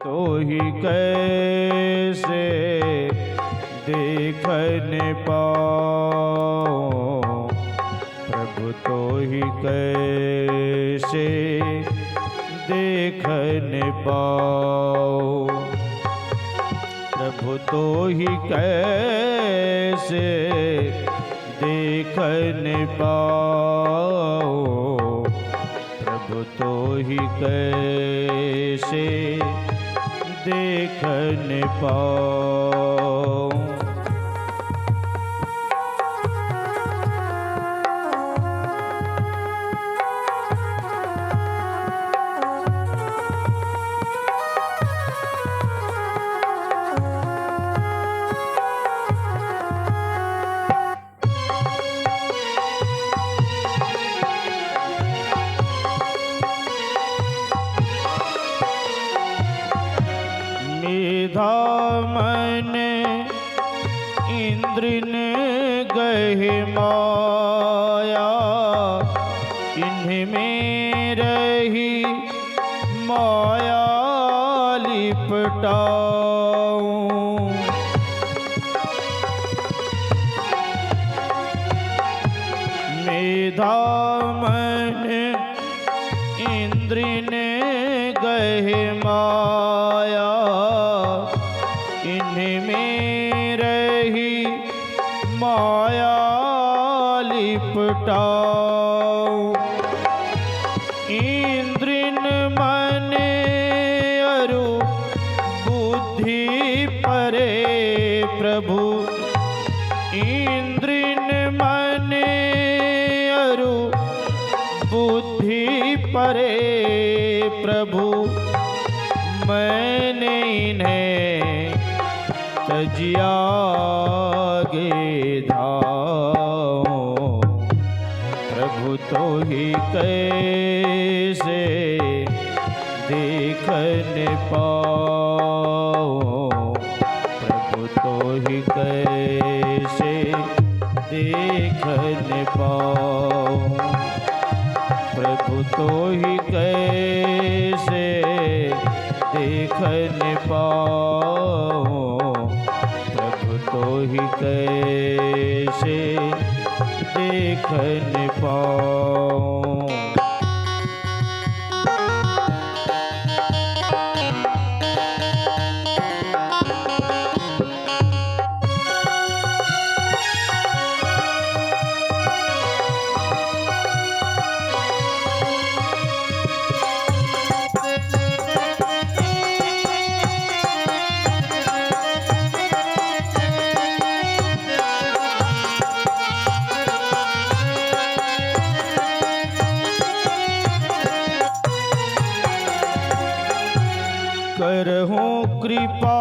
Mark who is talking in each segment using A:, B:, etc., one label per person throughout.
A: तो ही कैसे देखन पाओ, प्रभु तो ही कैसे देखन पाओ, प्रभु तो ही कैसे देखन पाओ, प्रभु तो ही कैसे देखन पाओ। मेधा मन इंद्र ने गहे माया, इन्हीं में रही माया लिपटाऊं। मेधा मन इंद्र ने गहे माया, इन्हीं में रही माया लिपटाऊं। इंद्रिन मन अरु बुद्धि परे प्रभु, इंद्रिन मन अरु बुद्धि परे प्रभु, मैंने इन्हें तजियागे धाऊं। प्रभु तो ही कैसे देखन पाओ, प्रभु तो ही कैसे देखन पाओ, प्रभु तो ही कैसे देखन पाओ, प्रभु तो ही कैसे देखन पाओ। करहूं कृपा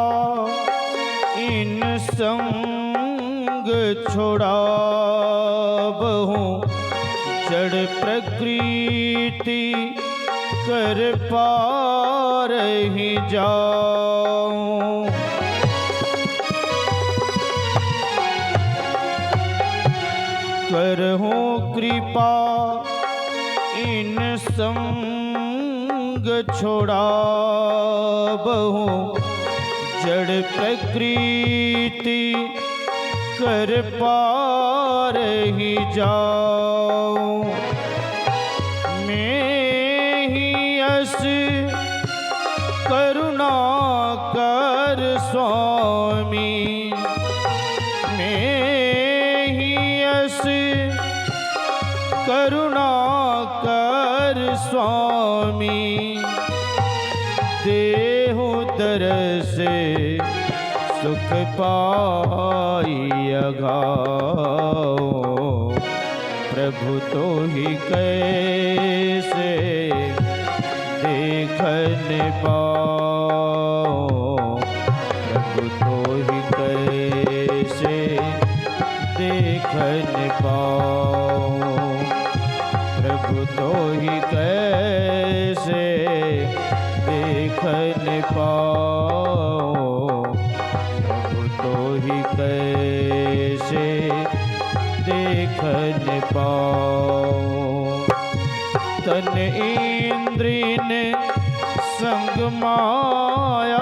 A: इन संग छोड़ाबहूं, जड़ प्रकृति कर पार ही जाऊं। करहूं कृपा इन संग छोड़ाबहूं, जड़ प्रकृति कर पार ही जाऊं। मैं ही अस करुणा कर स्वामी, मैं ही अस करुणा कर स्वामी, देहु दरस सुख पाई अघाओ, प्रभु तो ही कैसे देखन पाओ, प्रभु तो ही कैसे देखन पाओ, प्रभु तो ही कैसे देखन पाओ, प्रभु तो ही कैसे देखन पाओ। तन इंद्रिन संग माया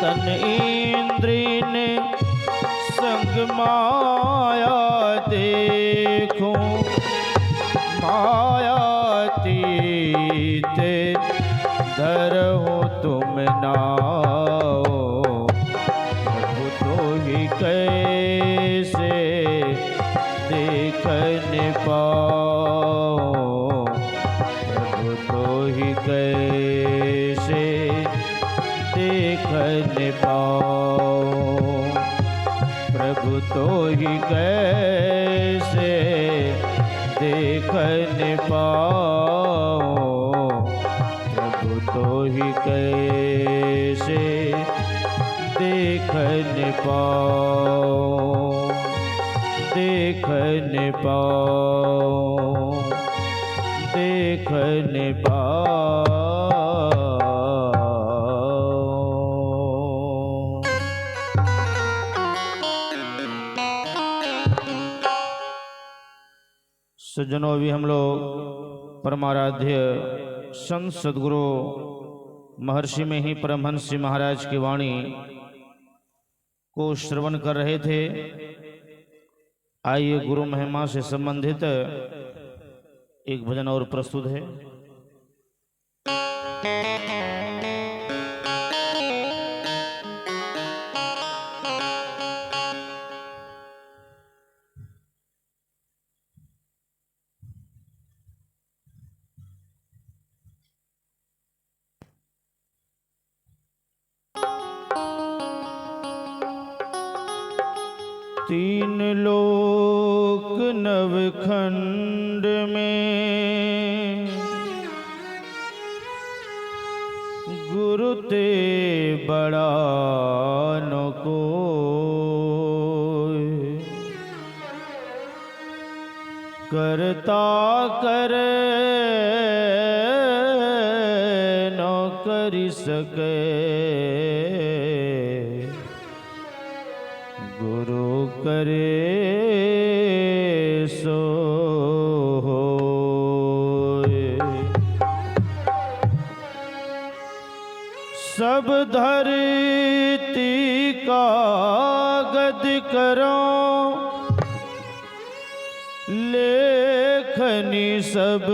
A: तन इंद्री ने संग माया देखो, माया तीते धरहु तुम नाओ, प्रभु तो ही कैसे देख न पाओ, प्रभु तो ही कैसे देख न पाओ, प्रभु तो ही कैसे देख न पाओ, प्रभु तो ही कैसे देख न पाओ, देख न पाओ, देख न पाओ। सज्जनों, अभी हम लोग परमाराध्य संत सद्गुरु महर्षि में ही परमहंस जी महाराज की वाणी को श्रवण कर रहे थे। आइए गुरु महिमा से संबंधित एक भजन और प्रस्तुत है। तीन लोक नवखंड में गुरु ते बड़ा न कोई, करता करे न करी सके, गुरु करे सो होए। सब धरती का गद करो, लेखनी सब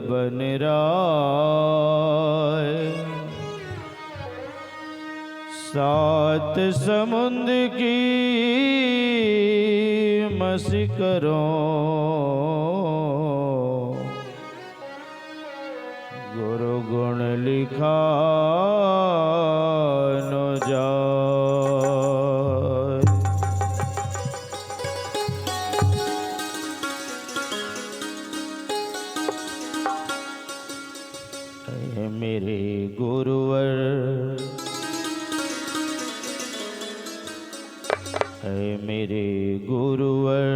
A: बन राय, सात समुद्र की मसी करो, गुरु गुण लिखा न जाए। ऐ मेरे गुरुवर, ऐ मेरे गुरुवर,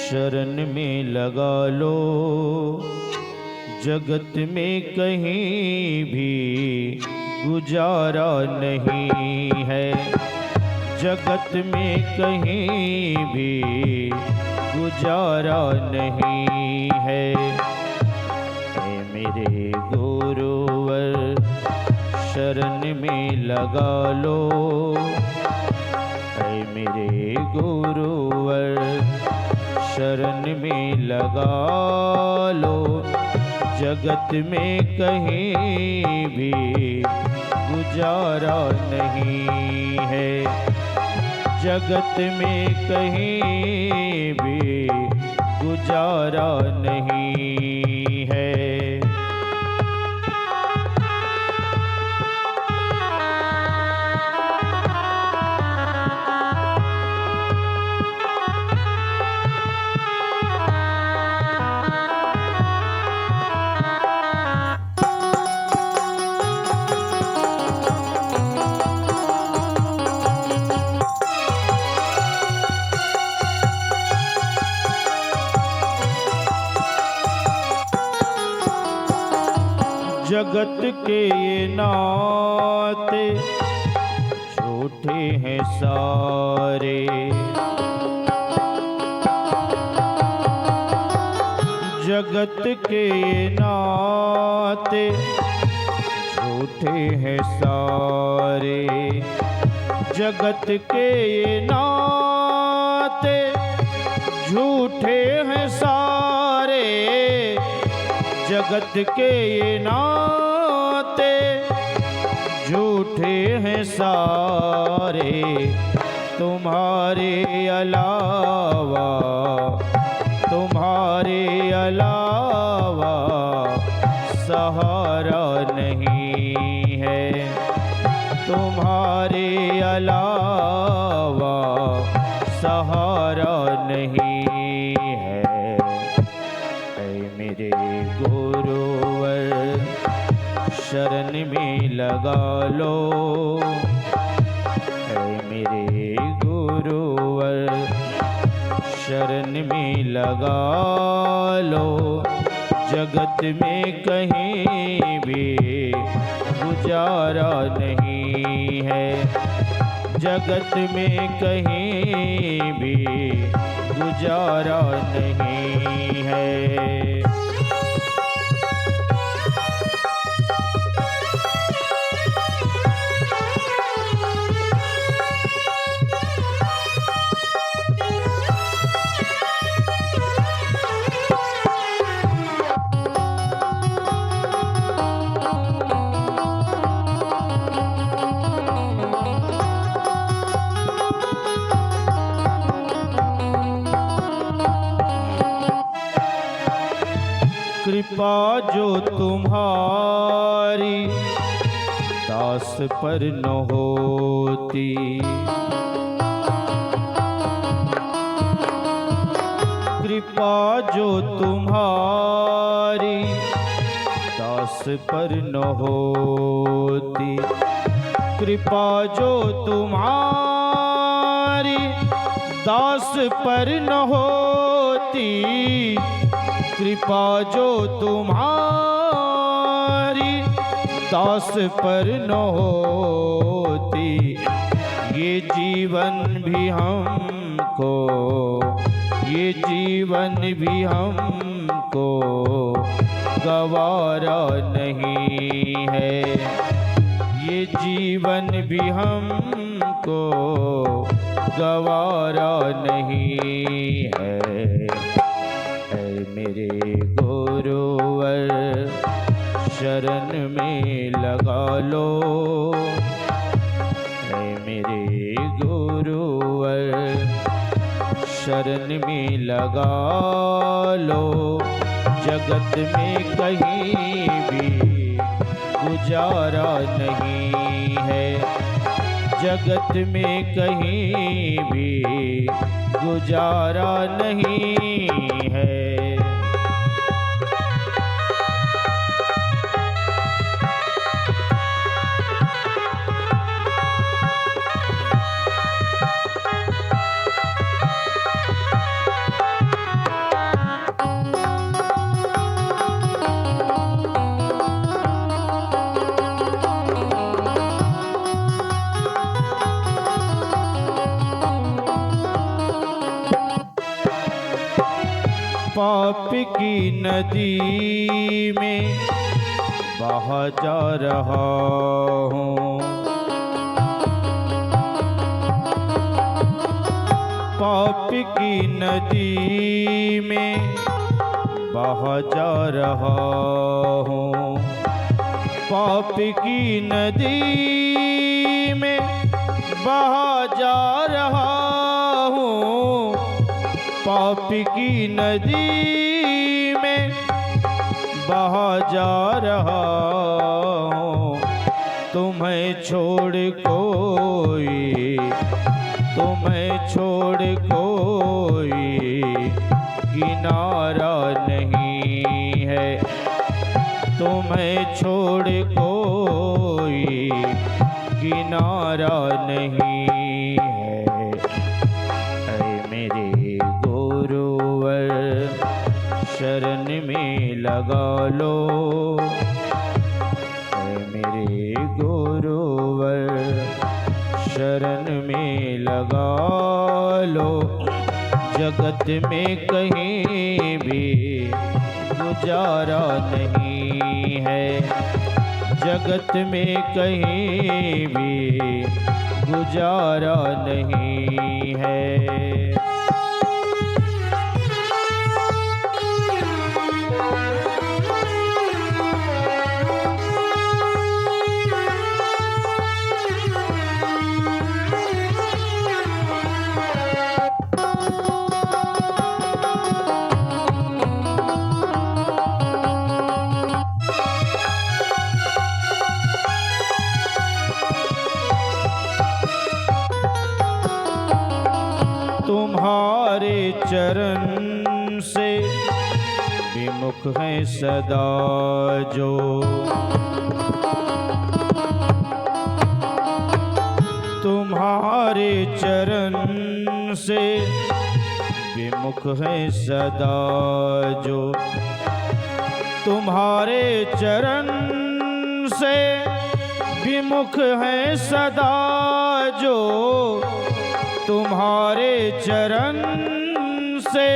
A: शरण में लगा लो, जगत में कहीं भी गुजारा नहीं है, जगत में कहीं भी गुजारा नहीं है। ऐ मेरे गुरुवर, शरण में लगा लो, ऐ मेरे गुरुवर, शरण में लगा लो, जगत में कहीं भी गुजारा नहीं है, जगत में कहीं भी गुजारा नहीं है। जगत के ये नाते झूठे हैं सारे, जगत के ये नाते झूठे हैं सारे जगत के ये नाते, झूठे हैं सारे जगत के ये नाते, झूठे हैं सारे तुम्हारे अलावा, तुम्हारे अलावा सहारा नहीं है, तुम्हारे अलावा सहारा नहीं है। ऐ मेरे गुरुवर शरण में लगा लो, ऐ मेरे गुरुवर शरण में लगा लो, जगत में कहीं भी गुजारा नहीं है, जगत में कहीं भी गुजारा नहीं है। कृपा जो तुम्हारी दास पर न होती, कृपा जो तुम्हारी दास पर न होती, कृपा जो तुम्हारी दास पर न होती, कृपा जो तुम्हारी दास पर न होती, ये जीवन भी हमको, ये जीवन भी हमको गवारा नहीं है, ये जीवन भी हमको गवारा नहीं है। मेरे गुरुवर शरण में लगा लो, ऐ मेरे गुरुवर शरण में लगा लो, जगत में कहीं भी गुजारा नहीं है, जगत में कहीं भी गुजारा नहीं है। पाप की नदी में बहा जा रहा हूँ, पाप की नदी में बहा जा रहा हूँ, पाप की नदी में बहा जा रहा हूँ, पाप की नदी में बहा जा रहा हूँ, तुम्हें छोड़ कोई, तुम्हें छोड़ कोई किनारा नहीं है, तुम्हें छोड़ कोई किनारा नहीं है। ऐ मेरे गुरुवर शरण में लगा लो, ऐ मेरे गुरुवर शरण में लगा लो, जगत में कहीं भी गुजारा नहीं है, जगत में कहीं भी गुजारा नहीं है। तुम्हारे चरण से विमुख है सदा जो, तुम्हारे चरण से विमुख है सदा जो, तुम्हारे चरण से विमुख है सदा जो, तुम्हारे चरण से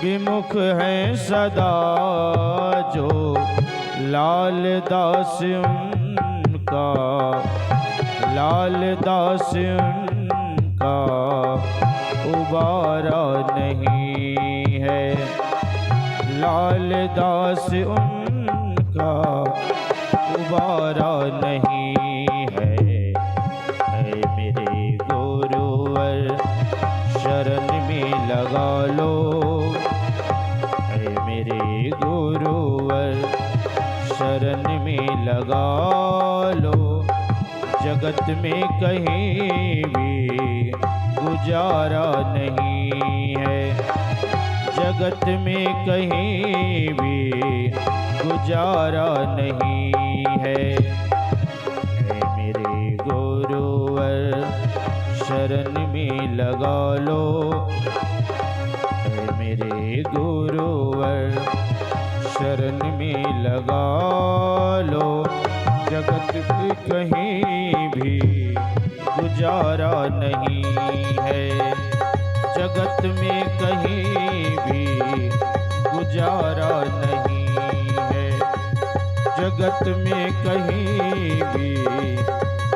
A: विमुख है सदा जो, लाल दास उनका, लाल दास उनका उबारा नहीं है, लाल दास उनका उबारा नहीं है। मेरे गुरुवर शरण में लगा लो, मेरे गुरुवर शरण में लगा लो, जगत में कहीं भी गुजारा नहीं है, जगत में कहीं भी गुजारा नहीं है। मेरे गुरुवर शरण में लगा लो, मेरे गुरुवर शरण में लगा लो, जगत में कहीं भी गुजारा नहीं है, जगत में कहीं भी गुजारा नहीं है, जगत में कहीं भी,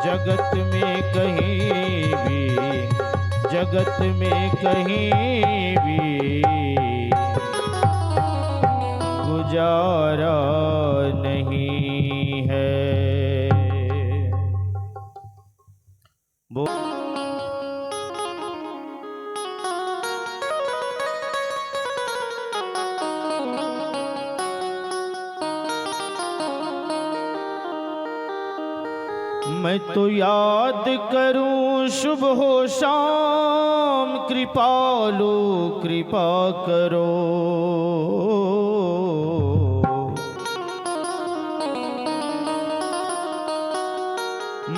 A: जगत में कहीं भी, जगत में कहीं भी गुजारा नहीं है। मैं तो याद करूं शुभ हो शाम, कृपालु कृपा करो,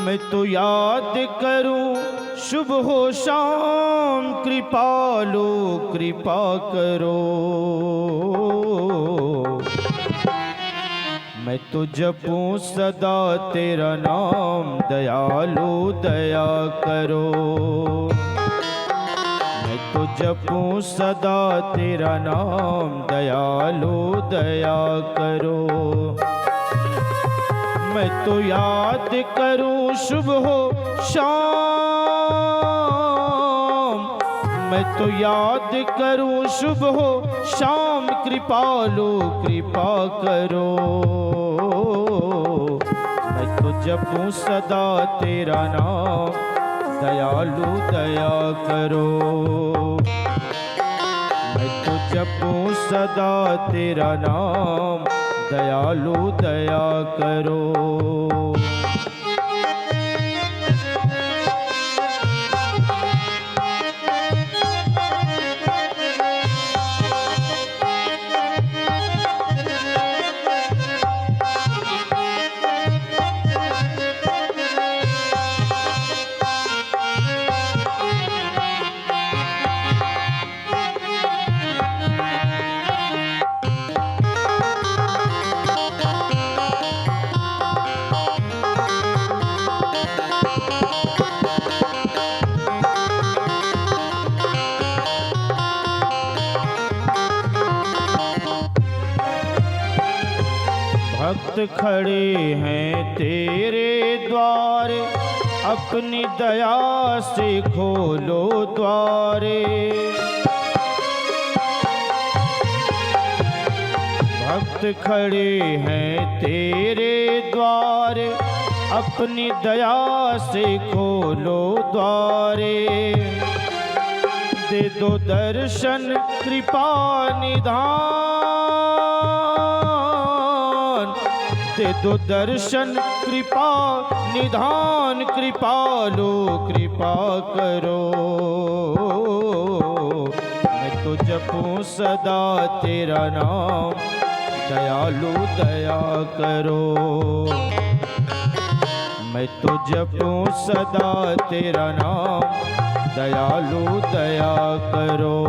A: मैं तो याद करूं शुभ हो शाम, कृपालु कृपा करो, मैं तो जपूं सदा तेरा नाम, दयालु दया करो, मैं तो जपूं सदा तेरा नाम, दयालु दया करो, मैं तो याद करूं शुभ हो शाम, मैं तो याद करूं शुभ हो शाम, कृपालु कृपा करो, मैं तो जपूं सदा तेरा नाम, दयालु दया करो, मैं तो जपूं सदा तेरा नाम, दयालु दया करो। भक्त खड़े हैं तेरे द्वारे, अपनी दया से खोलो द्वारे। भक्त खड़े हैं तेरे द्वारे, अपनी दया से खोलो द्वारे। दे दो दर्शन कृपा निधान, दे दो दर्शन कृपा निधान, कृपालो कृपा करो। मैं तो जपूं सदा तेरा नाम, दयालु दया करो। मैं तो जपूं सदा तेरा नाम, दयालु दया करो।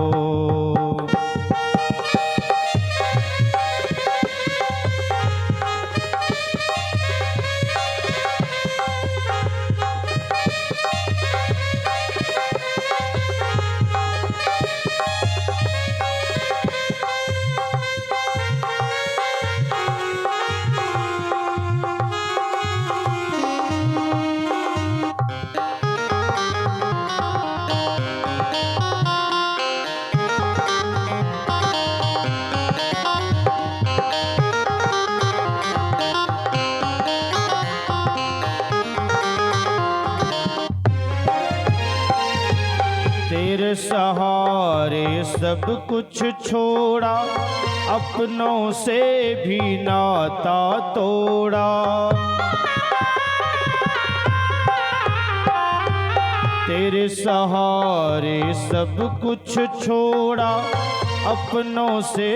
A: तेरे सहारे सब कुछ छोड़ा, अपनों से भी नाता तोड़ा। तेरे सहारे सब कुछ छोड़ा, अपनों से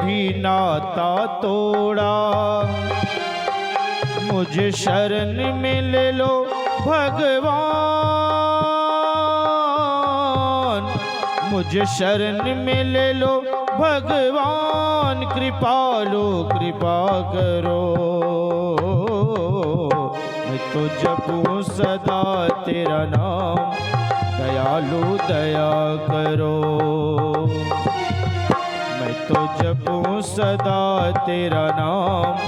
A: भी नाता तोड़ा। मुझे शरण में ले लो भगवान, मुझे शरण में ले लो भगवान, कृपालो कृपा करो। मैं तो जपूं सदा तेरा नाम, दयालु दया करो। मैं तो जपूं सदा तेरा नाम,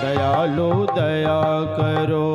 A: दयालु दया करो।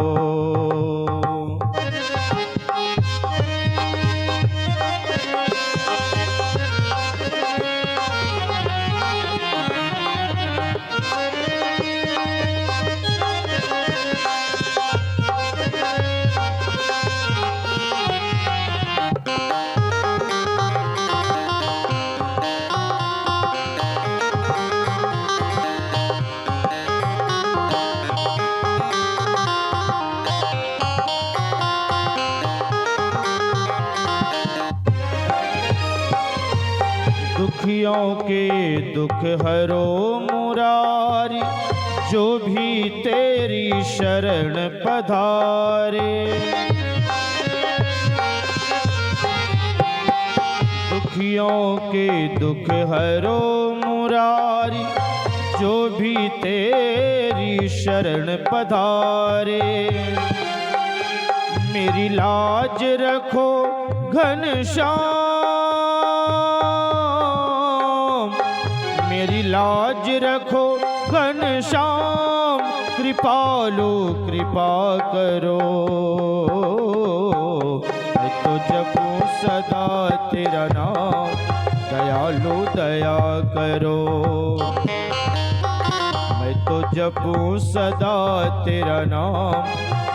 A: दुखियों के दुख हरो मुरारी, जो भी तेरी शरण पधारे। दुखियों के दुख हरो मुरारी, जो भी तेरी शरण पधारे। मेरी लाज रखो घनश्याम, मेरी लाज रखो घनश्याम, कृपालो कृपा करो। मैं तो जपूं सदा तेरा नाम, दयालु दया करो। मैं तो जपूं सदा तेरा नाम,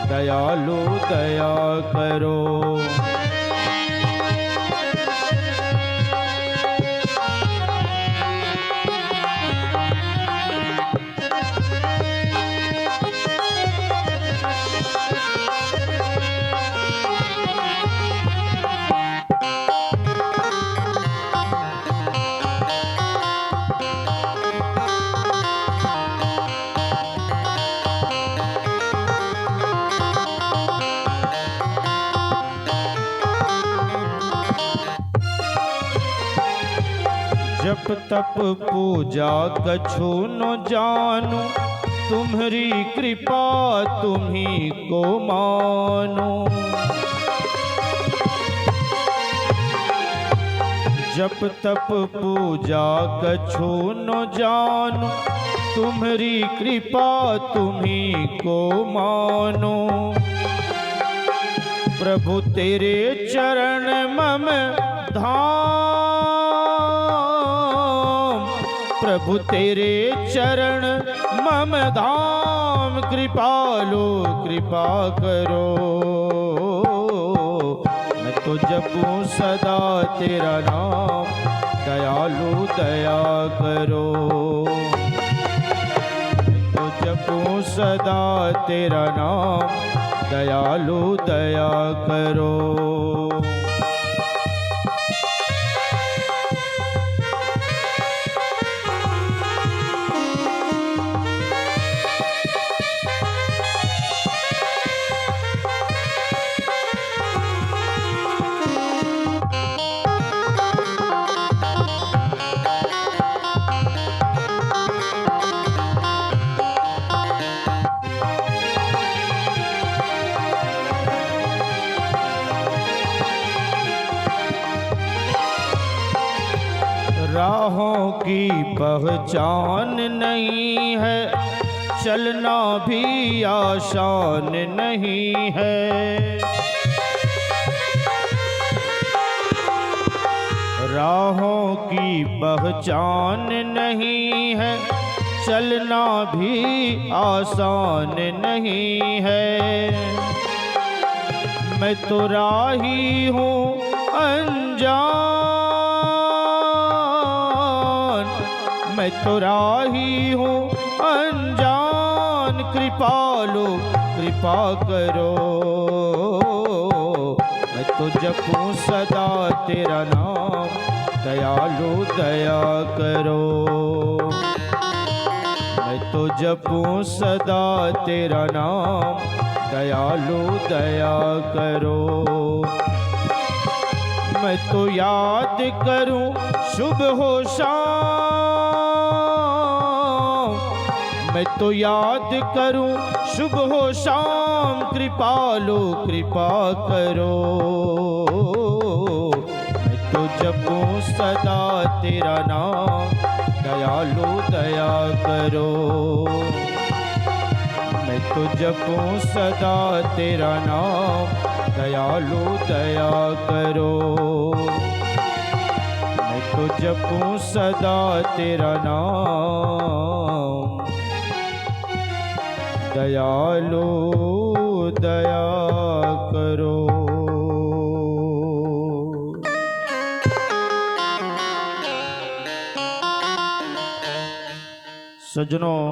A: दयालु दया करो। जप तप पूजा कछु न जानू, तुम्हारी कृपा तुम्ही को मानो। जप तप पूजा कछु न जानू, तुम्हारी कृपा तुम्ही को मानो, प्रभु तेरे चरण मम धाम, प्रभु तेरे चरण मम धाम, कृपालो कृपा करो। मैं तो जपूं सदा तेरा नाम, दयालु दया करो। मैं तो जपूं सदा तेरा नाम, दयालु दया करो। राहों की पहचान नहीं है, चलना भी आसान नहीं है। राहों की पहचान नहीं है, चलना भी आसान नहीं है। मैं तो राही हूँ अनजान, मैं तो राही हूँ अनजान, कृपालो कृपा करो। मैं तो जपूं सदा तेरा नाम, दयालु दया करो। मैं तो जपूं सदा तेरा नाम, दयालु दया करो। मैं तो याद करूं शुभ हो शाम, मैं तो याद करूं शुभ हो शाम, कृपालो कृपा करो। मैं तो जपूं सदा तेरा नाम, दयालु दया करो। मैं तो जपूं सदा तेरा नाम, दयालु दया करो। मैं तो जपूं सदा तेरा नाम, दयालु दया करो। सज्जनों,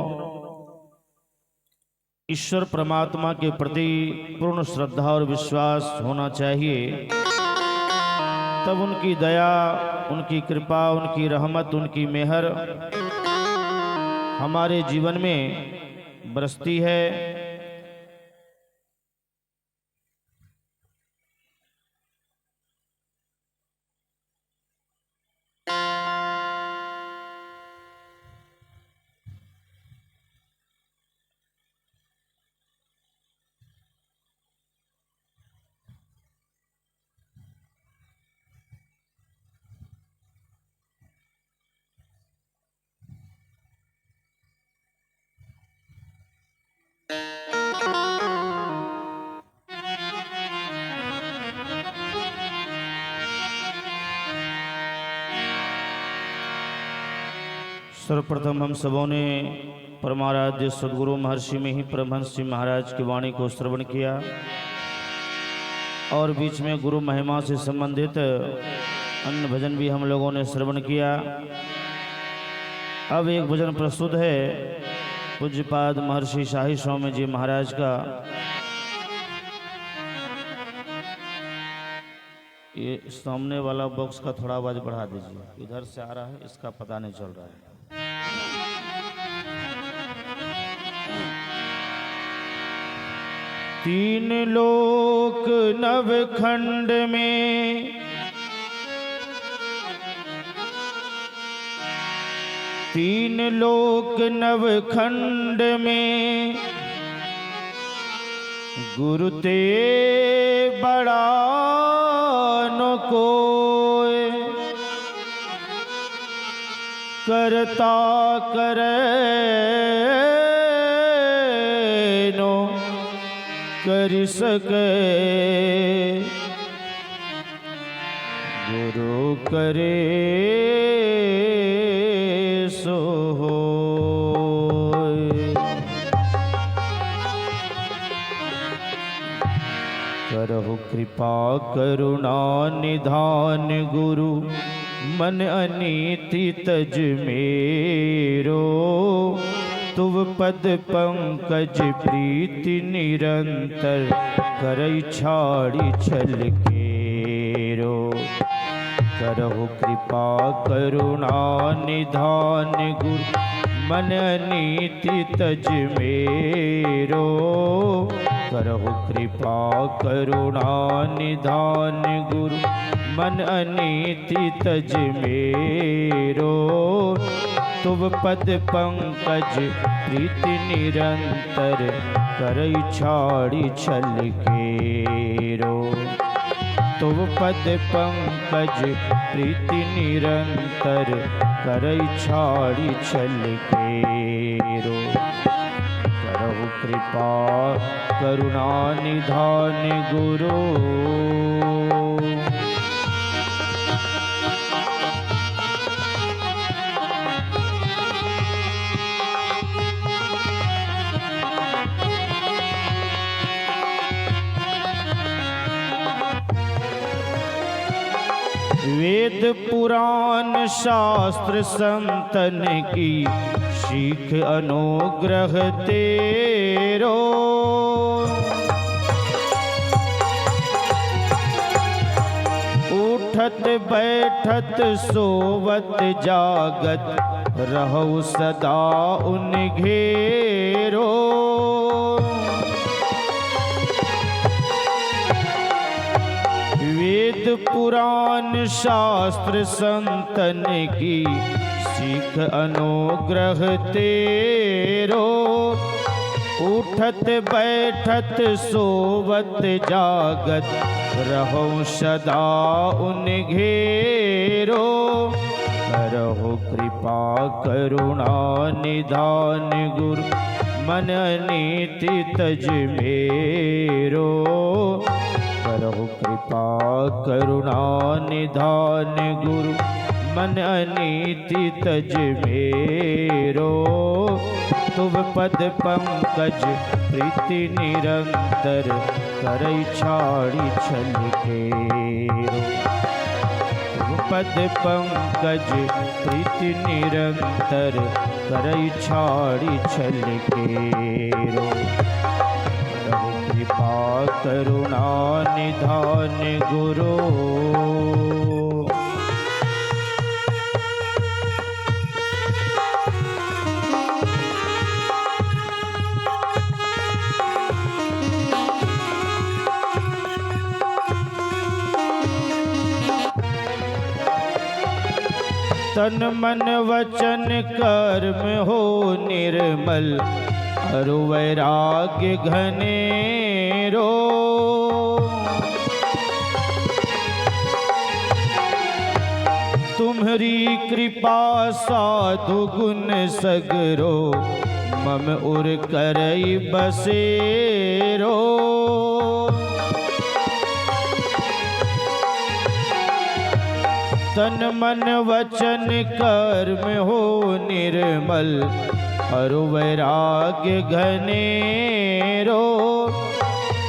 A: ईश्वर परमात्मा के प्रति पूर्ण श्रद्धा और विश्वास होना चाहिए, तब उनकी दया, उनकी कृपा, उनकी रहमत, उनकी मेहर हमारे जीवन में बरसती है। सर्वप्रथम हम सबों ने परमाराध्य सदगुरु महर्षि में ही परमहंस जी महाराज की वाणी को श्रवण किया और बीच में गुरु महिमा से संबंधित अन्य भजन भी हम लोगों ने श्रवण किया। अब एक भजन प्रस्तुत है पूज्यपाद महर्षि शाही स्वामी जी महाराज का। ये सामने वाला बॉक्स का थोड़ा आवाज बढ़ा दीजिए, इधर से आ रहा है, इसका पता नहीं चल रहा है। तीन लोक नवखंड में, तीन लोक नवखंड में, गुरु ते बड़ा न कोय। करता करे नो कर सके, गुरु करे सो होय। करहु कृपा करुणा निधान गुरु, मन अनीति तज मेरो। तुव पद पंकज प्रीति निरंतर, करई छाड़ी छल केरो। करहु कृपा करुणा निधान गुरु, मन अनीति तज मेरो। करहु कृपा करुणा निधान गुरु, मन अनीति तज मेरो। तुव पद पंकज प्रीति निरंतर, करई छाड़ी छल केरो। तुव पद पंकज प्रीति निरंतर, करई छाड़ी छल केरो। करहु कृपा करुणा निधान गुरु, वेद पुराण शास्त्र संतन की, सीख अनुग्रह तेरो। उठत बैठत सोवत जागत, रहु सदा उन घेरो। वेद पुराण शास्त्र संतन की, सीख अनुग्रह तेरो। उठत बैठत सोवत जागत, रहु सदा उन घेरो। करहु कृपा करुणा निधान गुरु, मन अनीति तज मेरो। करहु कृपा करुणा निधान गुरु, मन अनीति तज मेरो। तुव पद पंकज प्रीति निरंतर, करई छाड़ी छल केरो। तुव पद पंकज प्रीति निरंतर, करई छाड़ी छल केरो। करहु कृपा करुणा निधान गुरु, तन मन वचन कर्म हो निर्मल, अरु वैराग्य घनेरो। तुम्हरी कृपा साधु गुण सगरो, मम उर करई बसेरो। तन मन वचन कर्म हो निर्मल, अरु वैराग्य घनेरो।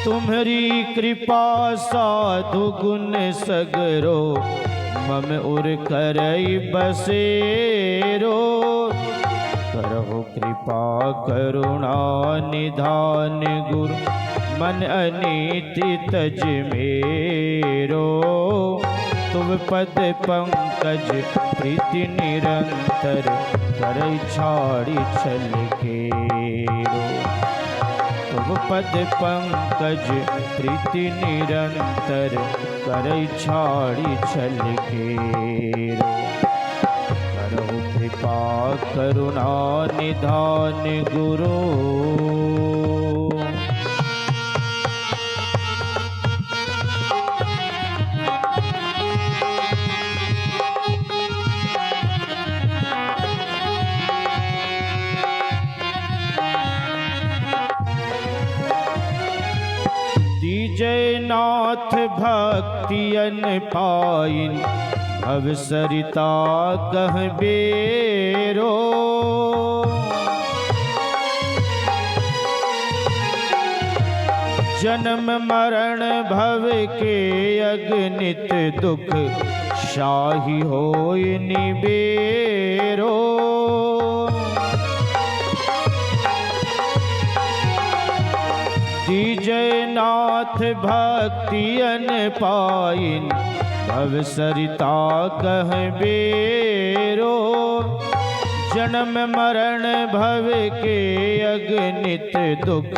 A: तुम्हरी कृपा साधु गुण सगरो, मम उर करई बसेरो। करहु कृपा करुणा निधान गुरु, मन अनीति तज मेरो। तुम पद पंकज प्रीति निरंतर, करई छाड़ी छल केरो। तुम पद पंकज प्रीति निरंतर, करई छाड़ी छल केरो। करहु कृपा करुणा निधान गुरु, दीजय नाथ भक्तियन पाइन भव सरिता कह बेरो। जन्म मरण भव के अगणित दुख शाही होय निबेरो। दीजय नाथ भक्तियन पाइन भव सरिता कह बेरो। जन्म मरण भव के अगणित दुख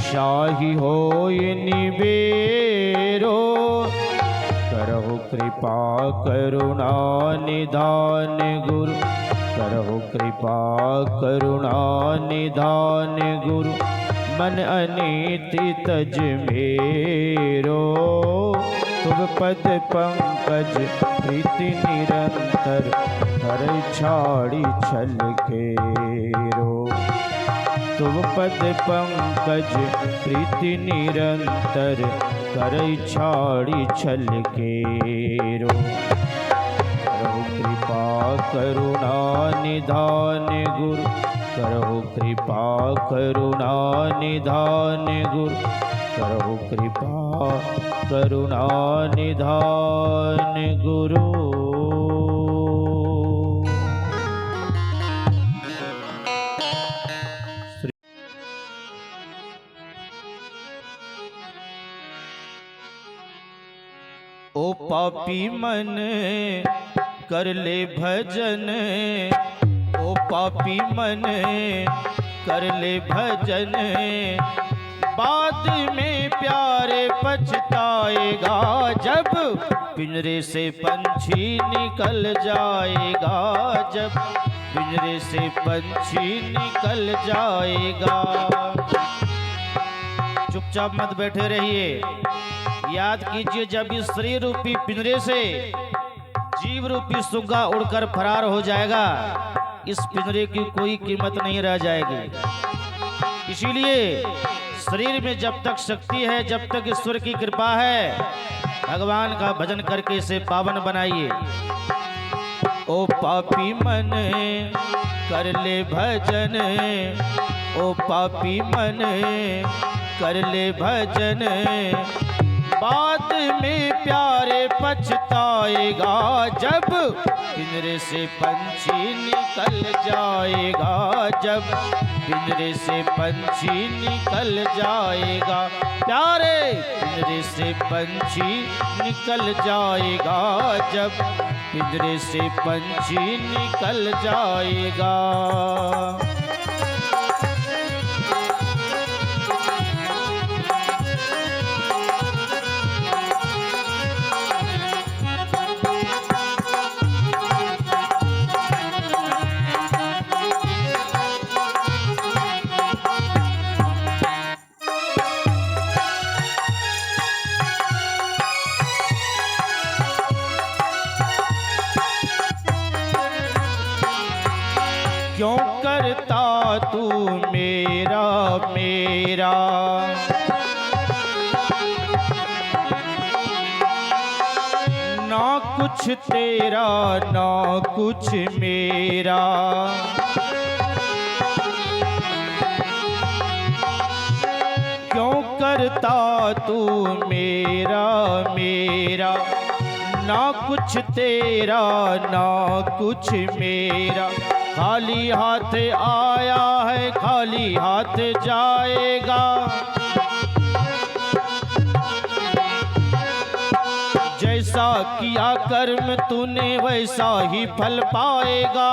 A: शाही होय निबेरो। करहु कृपा करुणा निधान गुरु, करहु कृपा करुणा निधान गुरु। मन अनीति तज मेरो, तुम पद पंकज प्रीति निरंतर हर छाड़ी छल केरो। तुम पद पंकज प्रीति निरंतर करई छाड़ी छल केरो। करहु कृपा करुणा निधान गुरु, करहु कृपा करुणा निधान गुरु। करहु कृपा करुणा निधान गुरु। ओ पापी मन कर ले भजन, ओ पापी मन कर ले भजन। बाद में प्यारे पछताएगा जब पिंजरे से पंछी निकल जाएगा। जब पिंजरे से पंछी निकल जाएगा। चुपचाप मत बैठे रहिए, याद कीजिए जब इस शरीर रूपी पिंजरे से जीव रूपी सुग्गा उड़कर फरार हो जाएगा, इस पिंजरे की कोई कीमत नहीं रह जाएगी। इसीलिए शरीर में जब तक शक्ति है, जब तक ईश्वर की कृपा है, भगवान का भजन करके इसे पावन बनाइए। ओ पापी मन कर ले भजन, ओ पापी मन कर ले भजन। बाद में प्यारे पछताएगा जब पिंजरे से पंछी निकल जाएगा। जब पिंजरे से पंछी निकल जाएगा, प्यारे पिंजरे से पंछी निकल जाएगा। जब पिंजरे से पंछी निकल जाएगा। क्यों करता तू मेरा मेरा, ना कुछ तेरा ना कुछ मेरा। क्यों करता तू मेरा मेरा, ना कुछ तेरा ना कुछ मेरा। खाली हाथ आया है खाली हाथ जाएगा। जैसा किया कर्म तूने वैसा ही फल पाएगा।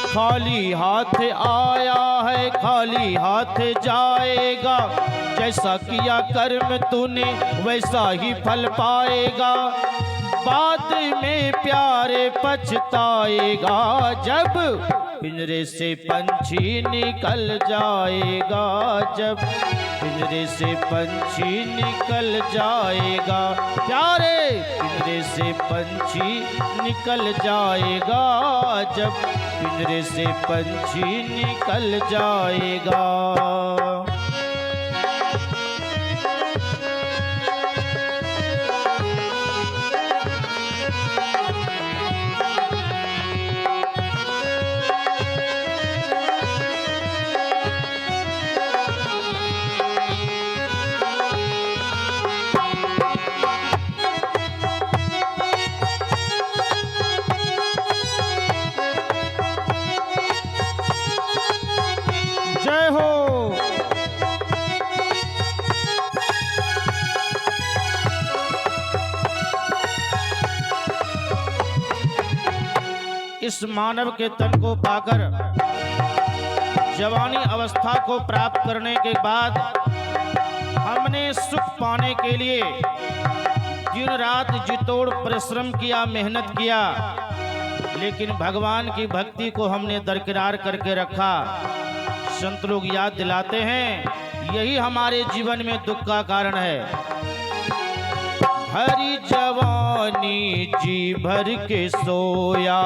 A: खाली हाथ आया है खाली हाथ जाएगा। जैसा किया कर्म तूने वैसा ही फल पाएगा। बाद में प्यारे पछताएगा जब पिंजरे से पंछी निकल जाएगा। जब पिंजरे से पंछी निकल जाएगा, प्यारे पिंजरे से पंछी निकल जाएगा। जब पिंजरे से पंछी निकल जाएगा। जय हो। इस मानव के तन को पाकर जवानी अवस्था को प्राप्त करने के बाद हमने सुख पाने के लिए दिन रात जितोड़ परिश्रम किया, मेहनत किया, लेकिन भगवान की भक्ति को हमने दरकिरार करके रखा। संत लोग याद दिलाते हैं यही हमारे जीवन में दुख का कारण है। हरी जवानी जी भर के सोया,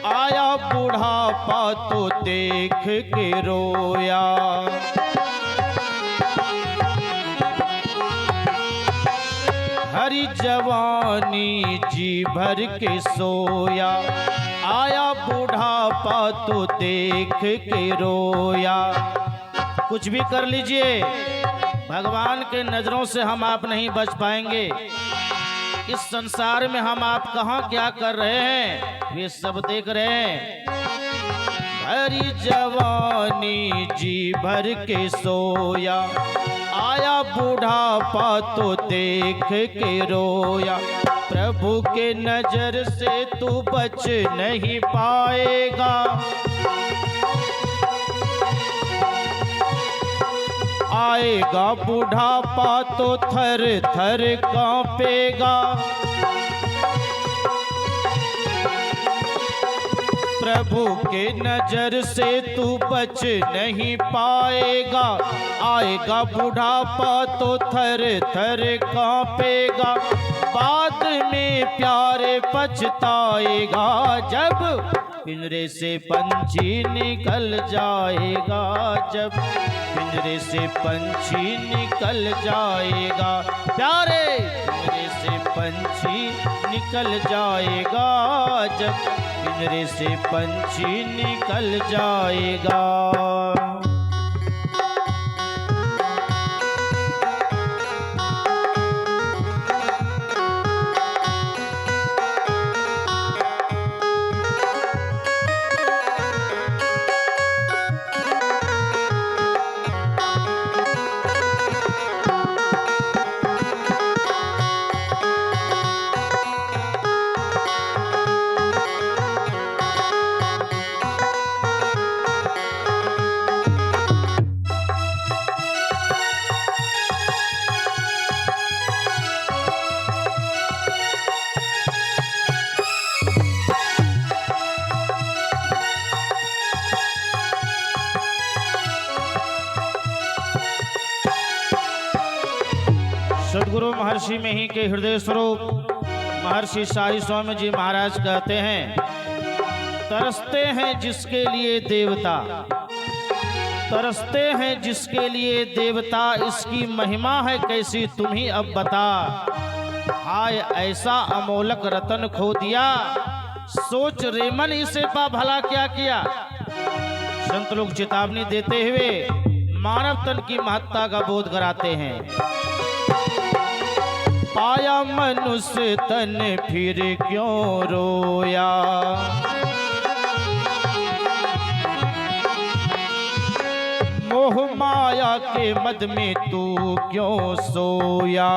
A: आया बुढ़ापा तो देख के रोया। हरी जवानी जी भर के सोया, आया बूढ़ापा तो देख के रोया। कुछ भी कर लीजिए, भगवान के नजरों से हम आप नहीं बच पाएंगे। इस संसार में हम आप कहाँ क्या कर रहे हैं वे सब देख रहे हैं। हरी जवानी जी भर के सोया, आया बूढ़ापा तो देख के रोया। प्रभु के नजर से तू बच नहीं पाएगा, आएगा बूढ़ापा तो थर थर कांपेगा। प्रभु के नजर से तू बच नहीं पाएगा, आएगा बूढ़ापा तो थर थर कांपेगा। बाद में प्यारे पछताएगा, जब पिंजरे से पंछी निकल जाएगा। जब पिंजरे से पंछी निकल जाएगा, प्यारे पिंजरे से पंछी निकल जाएगा। जब पिंजरे से पंछी निकल जाएगा। सदगुरु महर्षि में ही के हृदय स्वरूप महर्षि शाही स्वामी जी महाराज कहते हैं, तरसते हैं जिसके लिए देवता, तरसते हैं जिसके लिए देवता, इसकी महिमा है कैसी तुम ही अब बता। हाय ऐसा अमोलक रतन खो दिया, सोच रे मन इसे पा भला क्या किया। संत लोग चेतावनी देते हुए मानव तन की महत्ता का बोध कराते हैं। पाया मनुष्य तन फिर क्यों रोया, मोह माया के मद में तू क्यों सोया।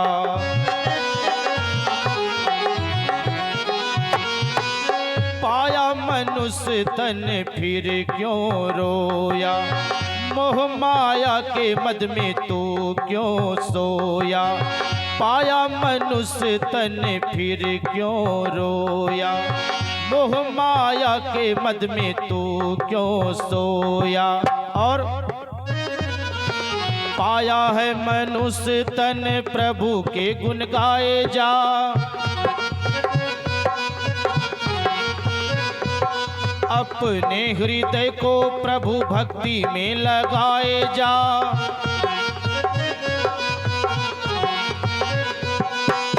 A: पाया मनुष्य तन फिर क्यों रोया, मोह माया के मद में तू क्यों सोया। पाया मनुष्य तन फिर क्यों रोया, मोह माया के मद में तू क्यों सोया। और पाया है मनुष्य तन प्रभु के गुण गाए जा, अपने हृदय को प्रभु भक्ति में लगाए जा।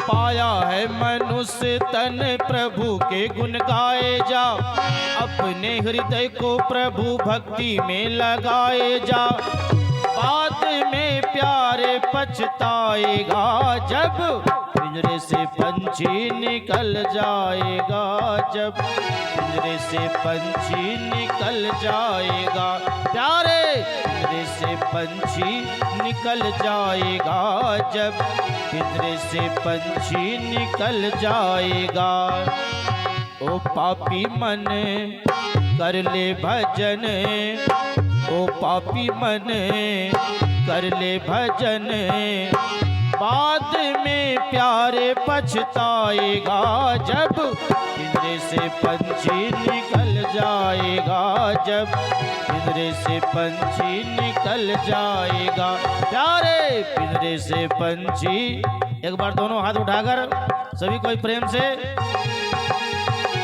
A: पाया है मनुष्य तन प्रभु के गुण गाए जा। अपने हृदय को प्रभु भक्ति में लगाए जा। बाद में प्यारे पछताएगा जब पिंजरे से पंछी निकल जाएगा। जब पिंजरे से पंछी निकल जाएगा, प्यारे पिंजरे से पंछी निकल जाएगा। जब पिंजरे से पंछी निकल जाएगा। ओ पापी मन कर ले भजन, ओ पापी मन कर ले भजन। बाद में प्यारे पछताएगा जब पिंजरे से पंछी निकल जाएगा। जब पिंजरे से पंछी निकल जाएगा, प्यारे पिंजरे से पंछी। एक बार दोनों हाथ उठाकर सभी कोई प्रेम से।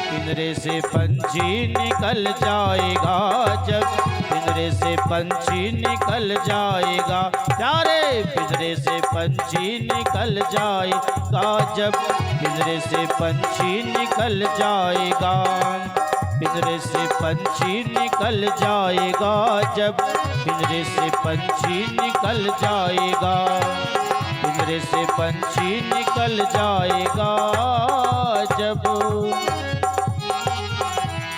A: पिंजरे से पंछी निकल जाएगा जब पिंजरे से पंछी निकल जाएगा। प्यारे पिंजरे से पंछी निकल जाएगा जब पिंजरे से पंछी निकल जाएगा। पिंजरे से पंछी निकल जाएगा जब पिंजरे से पंछी निकल जाएगा। पिंजरे से पंछी निकल जाएगा जब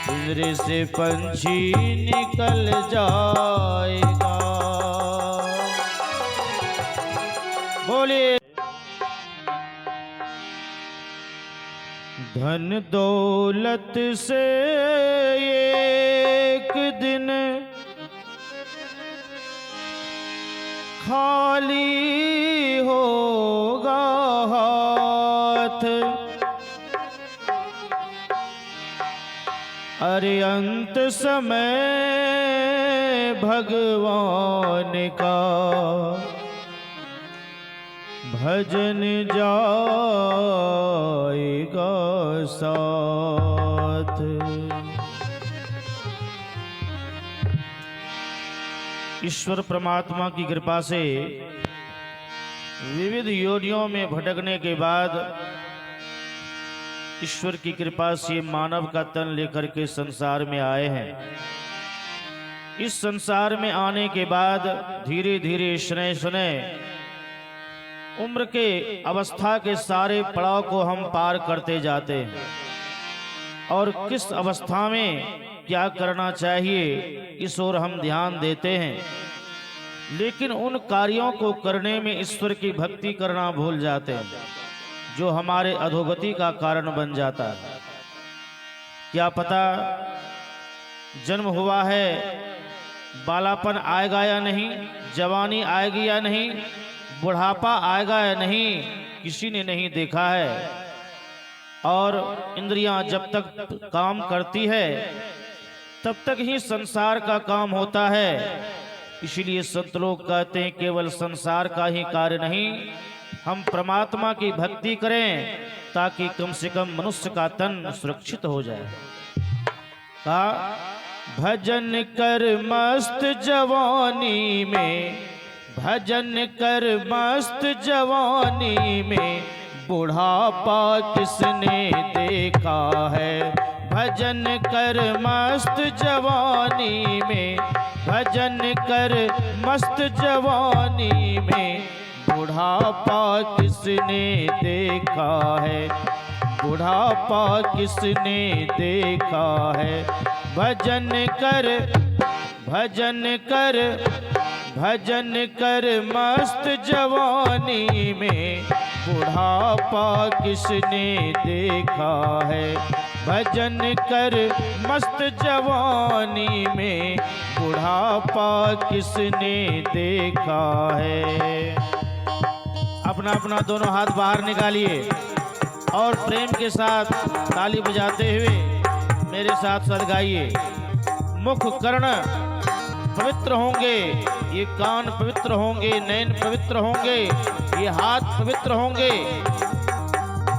A: पिंजरे से पंछी निकल जाएगा। बोलिए। धन दौलत से एक दिन खाली होगा हाथ। अरे अंत समय भगवान का भजन जाएगा साथ। ईश्वर परमात्मा की कृपा से विविध योनियों में भटकने के बाद ईश्वर की कृपा से मानव का तन लेकर के संसार में आए हैं। इस संसार में आने के बाद धीरे धीरे शनै शनै उम्र के अवस्था के सारे पड़ाव को हम पार करते जाते हैं और किस अवस्था में क्या करना चाहिए इस ओर हम ध्यान देते हैं, लेकिन उन कार्यों को करने में ईश्वर की भक्ति करना भूल जाते हैं जो हमारे अधोगति का कारण बन जाता है। क्या पता जन्म हुआ है, बालापन आएगा या नहीं, जवानी आएगी या नहीं, बुढ़ापा आएगा या नहीं, किसी ने नहीं देखा है। और इंद्रियां जब तक काम करती है तब तक ही संसार का काम होता है। इसलिए संत लोग कहते हैं केवल संसार का ही कार्य नहीं, हम परमात्मा की भक्ति करें ताकि कम से कम मनुष्य का तन सुरक्षित हो जाए। का भजन कर मस्त जवानी में, भजन कर मस्त जवानी में, बुढ़ापा किसने देखा है। भजन कर मस्त जवानी में, भजन कर मस्त जवानी में, बुढ़ापा किसने देखा है, बुढ़ापा किसने देखा है। भजन कर, भजन कर, भजन कर मस्त जवानी में, बुढ़ापा किसने देखा है। भजन कर मस्त जवानी में, बुढ़ापा किसने देखा है। अपना अपना दोनों हाथ बाहर निकालिए और प्रेम के साथ ताली बजाते हुए मेरे साथ साथ गाइए। मुख कर्ण पवित्र होंगे, ये कान पवित्र होंगे, नयन पवित्र होंगे, ये हाथ पवित्र होंगे।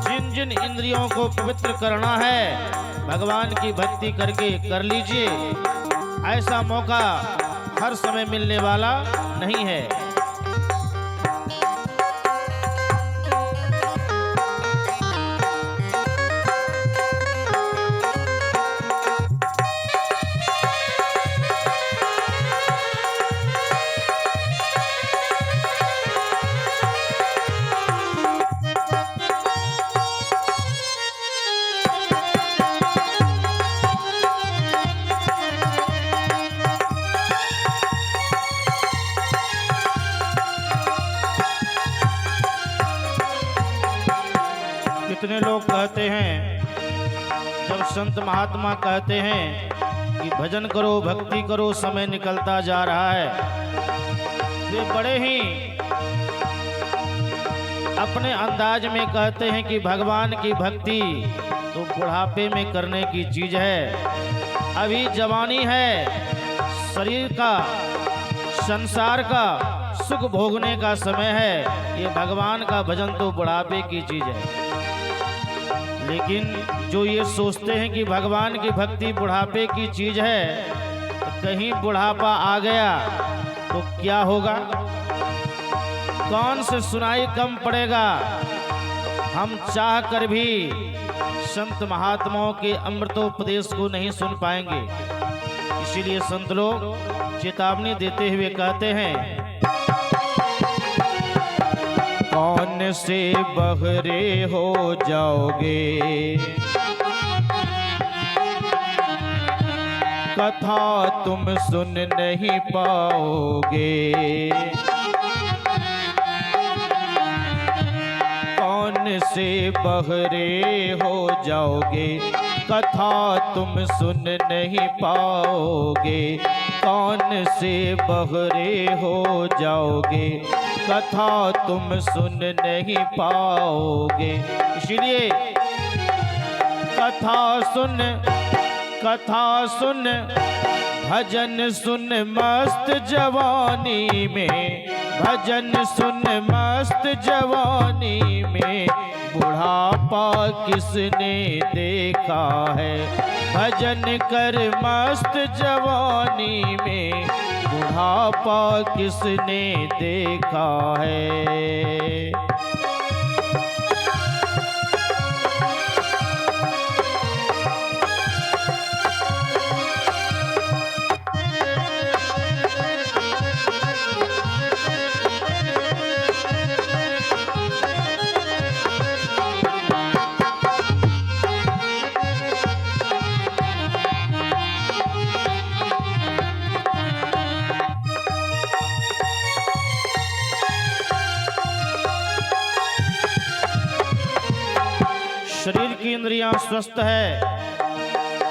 A: जिन जिन इंद्रियों को पवित्र करना है भगवान की भक्ति करके कर लीजिए। ऐसा मौका हर समय मिलने वाला नहीं है। कितने लोग कहते हैं, जब संत महात्मा कहते हैं कि भजन करो, भक्ति करो, समय निकलता जा रहा है, वे बड़े ही अपने अंदाज में कहते हैं कि भगवान की भक्ति तो बुढ़ापे में करने की चीज है। अभी जवानी है, शरीर का, संसार का सुख भोगने का समय है। ये भगवान का भजन तो बुढ़ापे की चीज है। लेकिन जो ये सोचते हैं कि भगवान की भक्ति बुढ़ापे की चीज है, तो कहीं बुढ़ापा आ गया तो क्या होगा? कौन से सुनाई कम पड़ेगा? हम चाह कर भी संत महात्माओं के अमृतोपदेश को नहीं सुन पाएंगे। इसीलिए संत लोग चेतावनी देते हुए कहते हैं, कौन से बहरे हो जाओगे, कथा तुम सुन नहीं पाओगे। कौन से बहरे हो जाओगे, कथा तुम सुन नहीं पाओगे। कौन से बहरे हो जाओगे, कथा तुम सुन नहीं पाओगे। इसलिए कथा सुन भजन सुन मस्त जवानी में, भजन सुन मस्त जवानी में। बुढ़ापा किसने देखा है, भजन कर मस्त जवानी में। बुढ़ापा किसने देखा है। शरीर की इंद्रियां स्वस्थ है,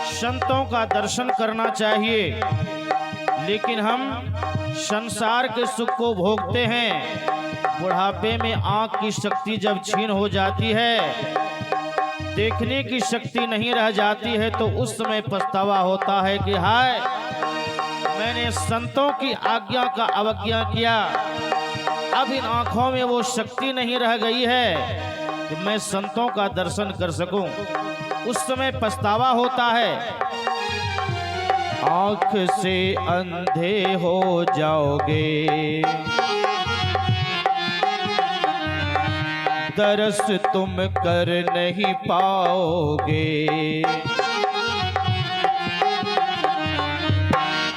A: संतों का दर्शन करना चाहिए। लेकिन हम संसार के सुख को भोगते हैं। बुढ़ापे में आंख की शक्ति जब छीन हो जाती है, देखने की शक्ति नहीं रह जाती है, तो उस समय पछतावा होता है कि हाय, मैंने संतों की आज्ञा का अवज्ञा किया। अब इन आंखों में वो शक्ति नहीं रह गई है कि मैं संतों का दर्शन कर सकूं। उस समय पछतावा होता है। आंख से अंधे हो जाओगे, दरस तुम कर नहीं पाओगे।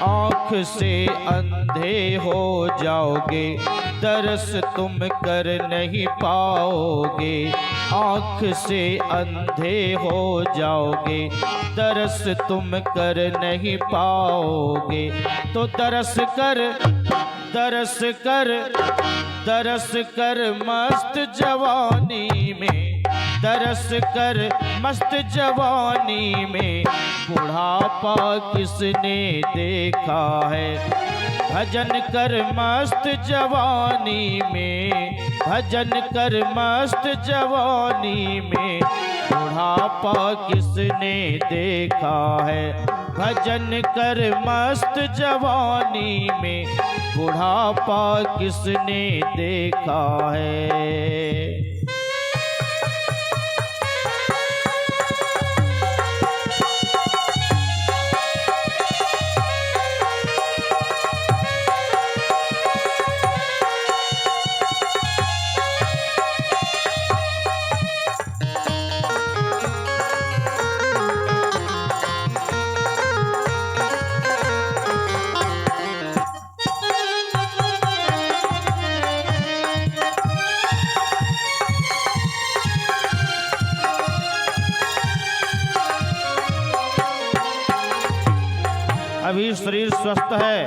A: आंख से अंधे हो जाओगे, दरस तुम कर नहीं पाओगे। आँख से अंधे हो जाओगे, दरस तुम कर नहीं पाओगे। तो दरस कर, दरस कर, दरस कर मस्त जवानी में। दरस कर मस्त जवानी में। बुढ़ापा किसने देखा है, भजन कर मस्त जवानी में। भजन कर मस्त जवानी में। बुढ़ापा किसने देखा है, भजन कर मस्त जवानी में। बुढ़ापा किसने देखा है। अभी शरीर स्वस्थ है।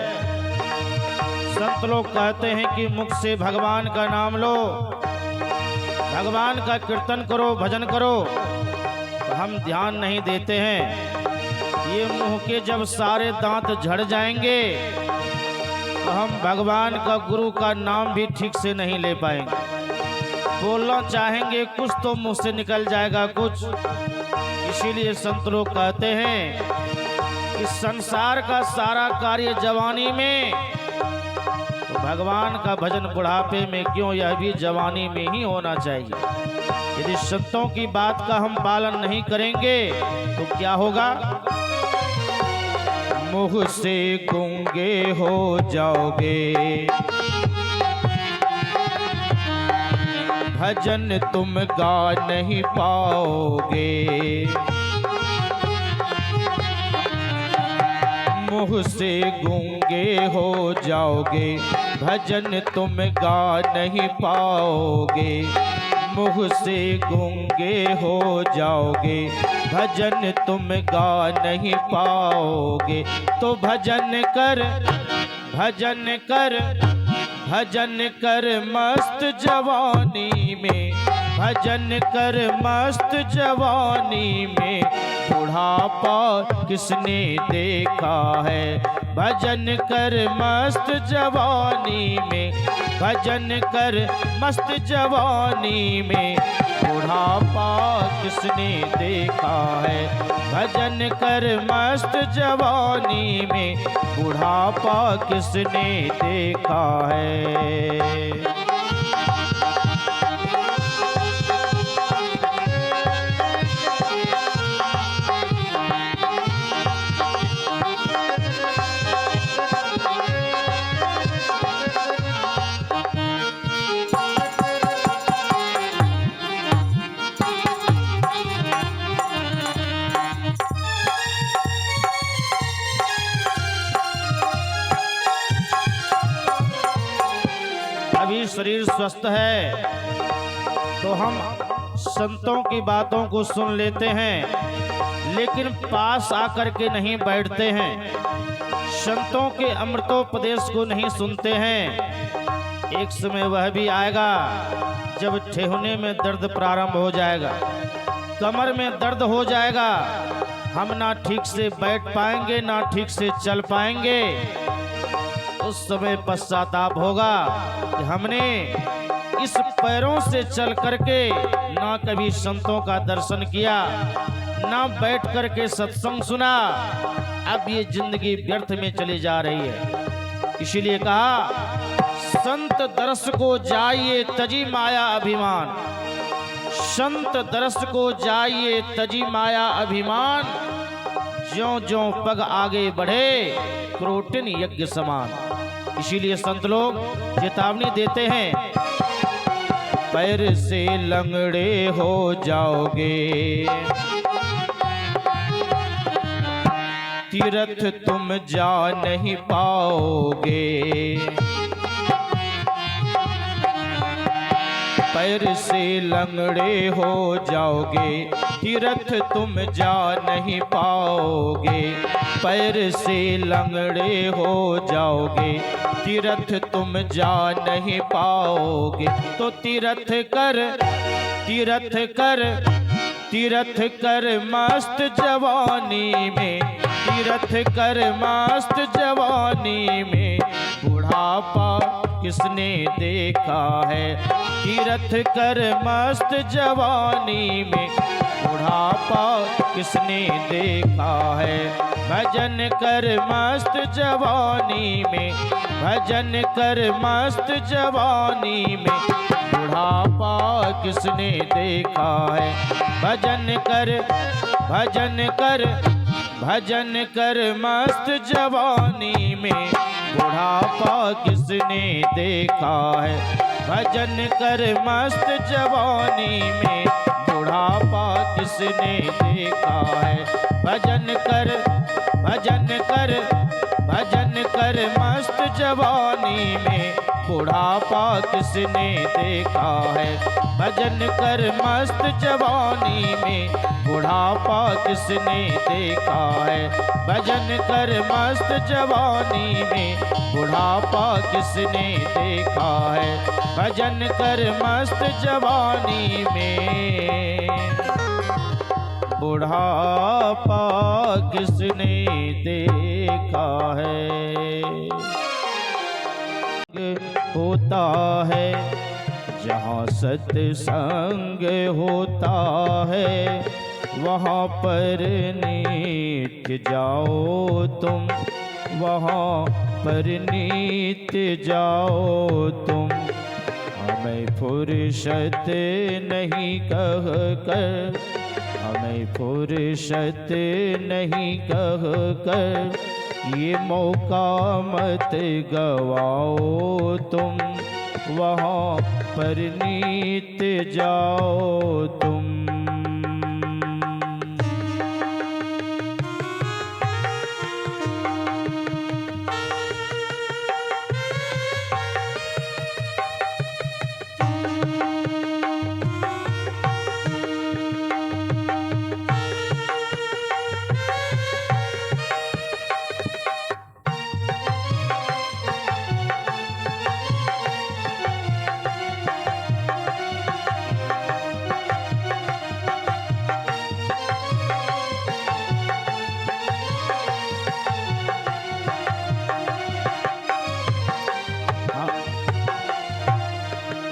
A: संत लोग कहते हैं कि मुख से भगवान का नाम लो, भगवान का कीर्तन करो, भजन करो, तो हम ध्यान नहीं देते हैं। ये मुंह के जब सारे दांत झड़ जाएंगे तो हम भगवान का, गुरु का नाम भी ठीक से नहीं ले पाएंगे। बोलना चाहेंगे कुछ तो मुंह से निकल जाएगा कुछ। इसीलिए संत लोग कहते हैं कि संसार का सारा कार्य जवानी में, तो भगवान का भजन बुढ़ापे में क्यों, यह भी जवानी में ही होना चाहिए। यदि संतों की बात का हम पालन नहीं करेंगे तो क्या होगा? मुँह से गूंगे हो जाओगे, भजन तुम गा नहीं पाओगे। मुँह से गूंगे हो जाओगे, भजन तुम गा नहीं पाओगे। मुँह से गूंगे हो जाओगे, भजन तुम गा नहीं पाओगे। तो भजन कर, भजन कर, भजन कर मस्त जवानी में, भजन कर मस्त जवानी में। बुढ़ापा किसने देखा है? भजन कर मस्त जवानी में, भजन कर मस्त जवानी में। बुढ़ापा किसने देखा है? भजन कर मस्त जवानी में। बुढ़ापा किसने देखा है? अभी शरीर स्वस्थ है तो हम संतों की बातों को सुन लेते हैं, लेकिन पास आकर के नहीं बैठते हैं, संतों के अमृतोपदेश को नहीं सुनते हैं। एक समय वह भी आएगा जब ठेहुने में दर्द प्रारंभ हो जाएगा, कमर में दर्द हो जाएगा, हम ना ठीक से बैठ पाएंगे ना ठीक से चल पाएंगे। उस समय पश्चाताप होगा कि हमने इस पैरों से चल करके ना कभी संतों का दर्शन किया, ना बैठ करके सत्संग सुना, अब ये जिंदगी व्यर्थ में चली जा रही है। इसीलिए कहा संत दरस को जाइए तजी माया अभिमान, संत दरस को जाइए तजी माया अभिमान। ज्यों ज्यों पग आगे बढ़े क्रोटिन यज्ञ समान। इसीलिए संत लोग चेतावनी देते हैं, पैर से लंगड़े हो जाओगे, तीर्थ तुम जा नहीं पाओगे। पैर से लंगड़े हो जाओगे, तीर्थ तुम जा नहीं पाओगे। पैर से लंगड़े हो जाओगे, तीर्थ तुम जा नहीं पाओगे। तो तीर्थ कर, तीर्थ कर, तीर्थ कर मस्त जवानी में, तीर्थ कर मस्त जवानी में। बुढ़ापा किसने देखा है? तीर्थ कर मस्त जवानी में। बुढ़ापा किसने देखा है? भजन कर मस्त जवानी में, भजन कर मस्त जवानी में। बुढ़ापा किसने देखा है? भजन कर, भजन कर, भजन कर मस्त जवानी में। बुढ़ापा किसने देखा है? भजन कर मस्त जवानी में। बुढ़ापा किसने देखा है? भजन कर, भजन कर, भजन कर मस्त जवानी में बुढ़ापा किसने देखा है। भजन कर मस्त जवानी में बुढ़ापा किसने देखा है। भजन कर मस्त जवानी में बुढ़ापा किसने देखा है। भजन कर मस्त जवानी में बुढ़ापा किसने देखा है। होता है जहाँ सत्संग होता है, वहाँ पर नित्य जाओ तुम, वहाँ पर नित्य जाओ तुम। हमें फुर्सत नहीं कह कर, हमें फुर्सत नहीं कह कर, ये मौका मत गवाओ तुम, वहाँ पर नित्य जाओ तुम।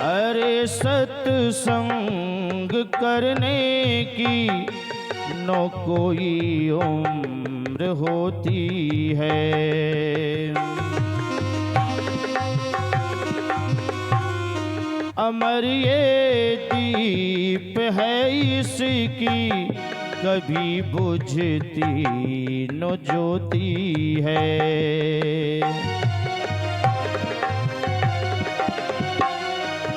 A: अरे सत्संग करने की न कोई उम्र होती है। अमर ये दीप है इसकी कभी बुझती न ज्योति है।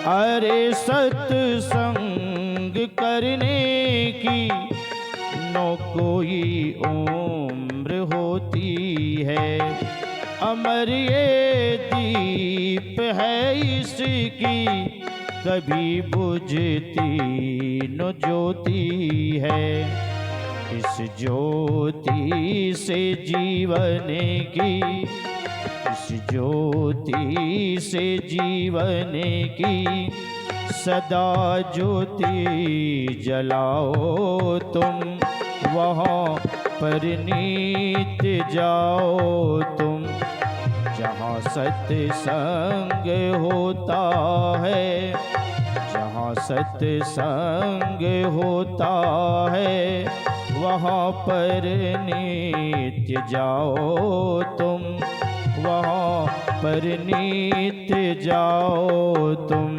A: अरे सत्संग करने की न कोई उम्र होती है। अमर ये दीप है इसकी कभी बुझती न ज्योति है। इस ज्योति से जीवन की, इस ज्योति से जीवन की सदा ज्योति जलाओ तुम, वहाँ पर नित्य जाओ तुम। जहाँ सत्संग होता है, जहाँ सत्संग होता है, वहाँ पर नित्य जाओ तुम, वहाँ पर नित्य जाओ तुम।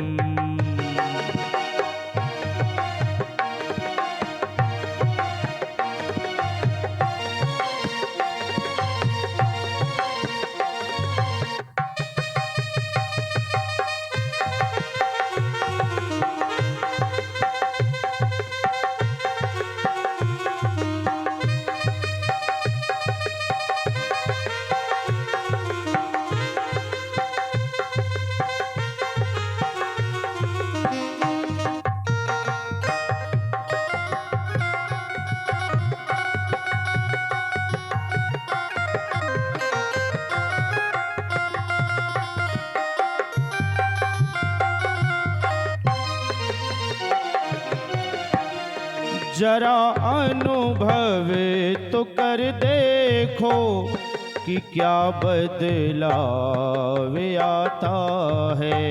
A: जरा अनुभव तो कर देखो कि क्या बदलाव आता है।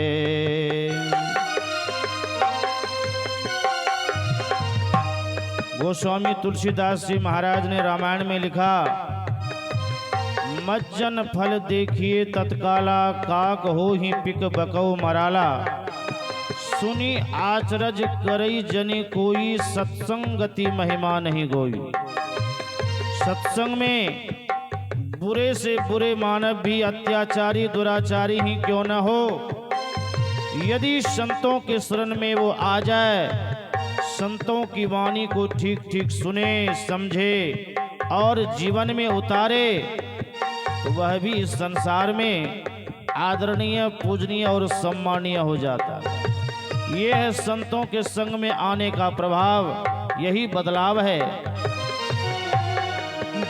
A: गोस्वामी तुलसीदास जी महाराज ने रामायण में लिखा, मज्जन फल देखिए तत्काला, काक हो ही पिक बकौ मराला। सुनी आचरज करई जनी कोई, सत्संगति महिमा नहीं गोई। सत्संग में बुरे से बुरे मानव भी अत्याचारी दुराचारी ही क्यों न हो, यदि संतों के शरण में वो आ जाए, संतों की वाणी को ठीक ठीक सुने समझे और जीवन में उतारे, तो वह भी इस संसार में आदरणीय, पूजनीय और सम्मानीय हो जाता है। ये है संतों के संग में आने का प्रभाव, यही बदलाव है।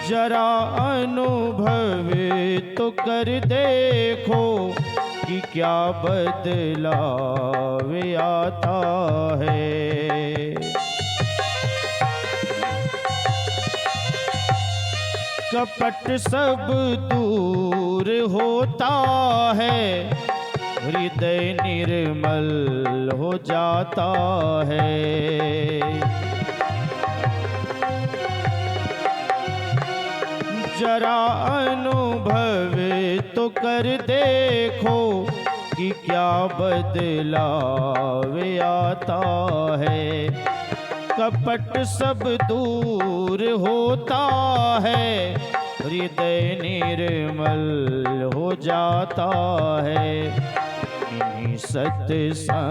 A: जरा अनुभव तो कर देखो कि क्या बदलाव आता है। कपट सब दूर होता है, हृदय निर्मल हो जाता है। जरा अनुभव तो कर देखो कि क्या बदलाव आता है। कपट सब दूर होता है, हृदय निर्मल हो जाता है। इन्हीं सत्संगियों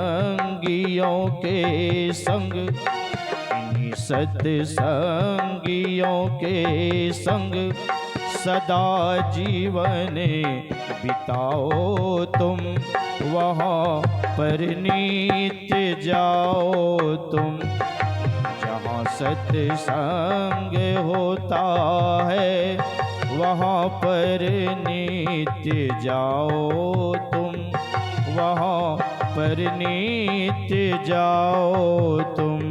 A: के संग, इन्हीं सत्संगियों के संग सदा जीवन बिताओ तुम, वहाँ पर नित्य जाओ तुम। जहाँ सत्संग होता है, वहाँ पर नित्य जाओ तुम, वहाँ पर नित्य जाओ तुम।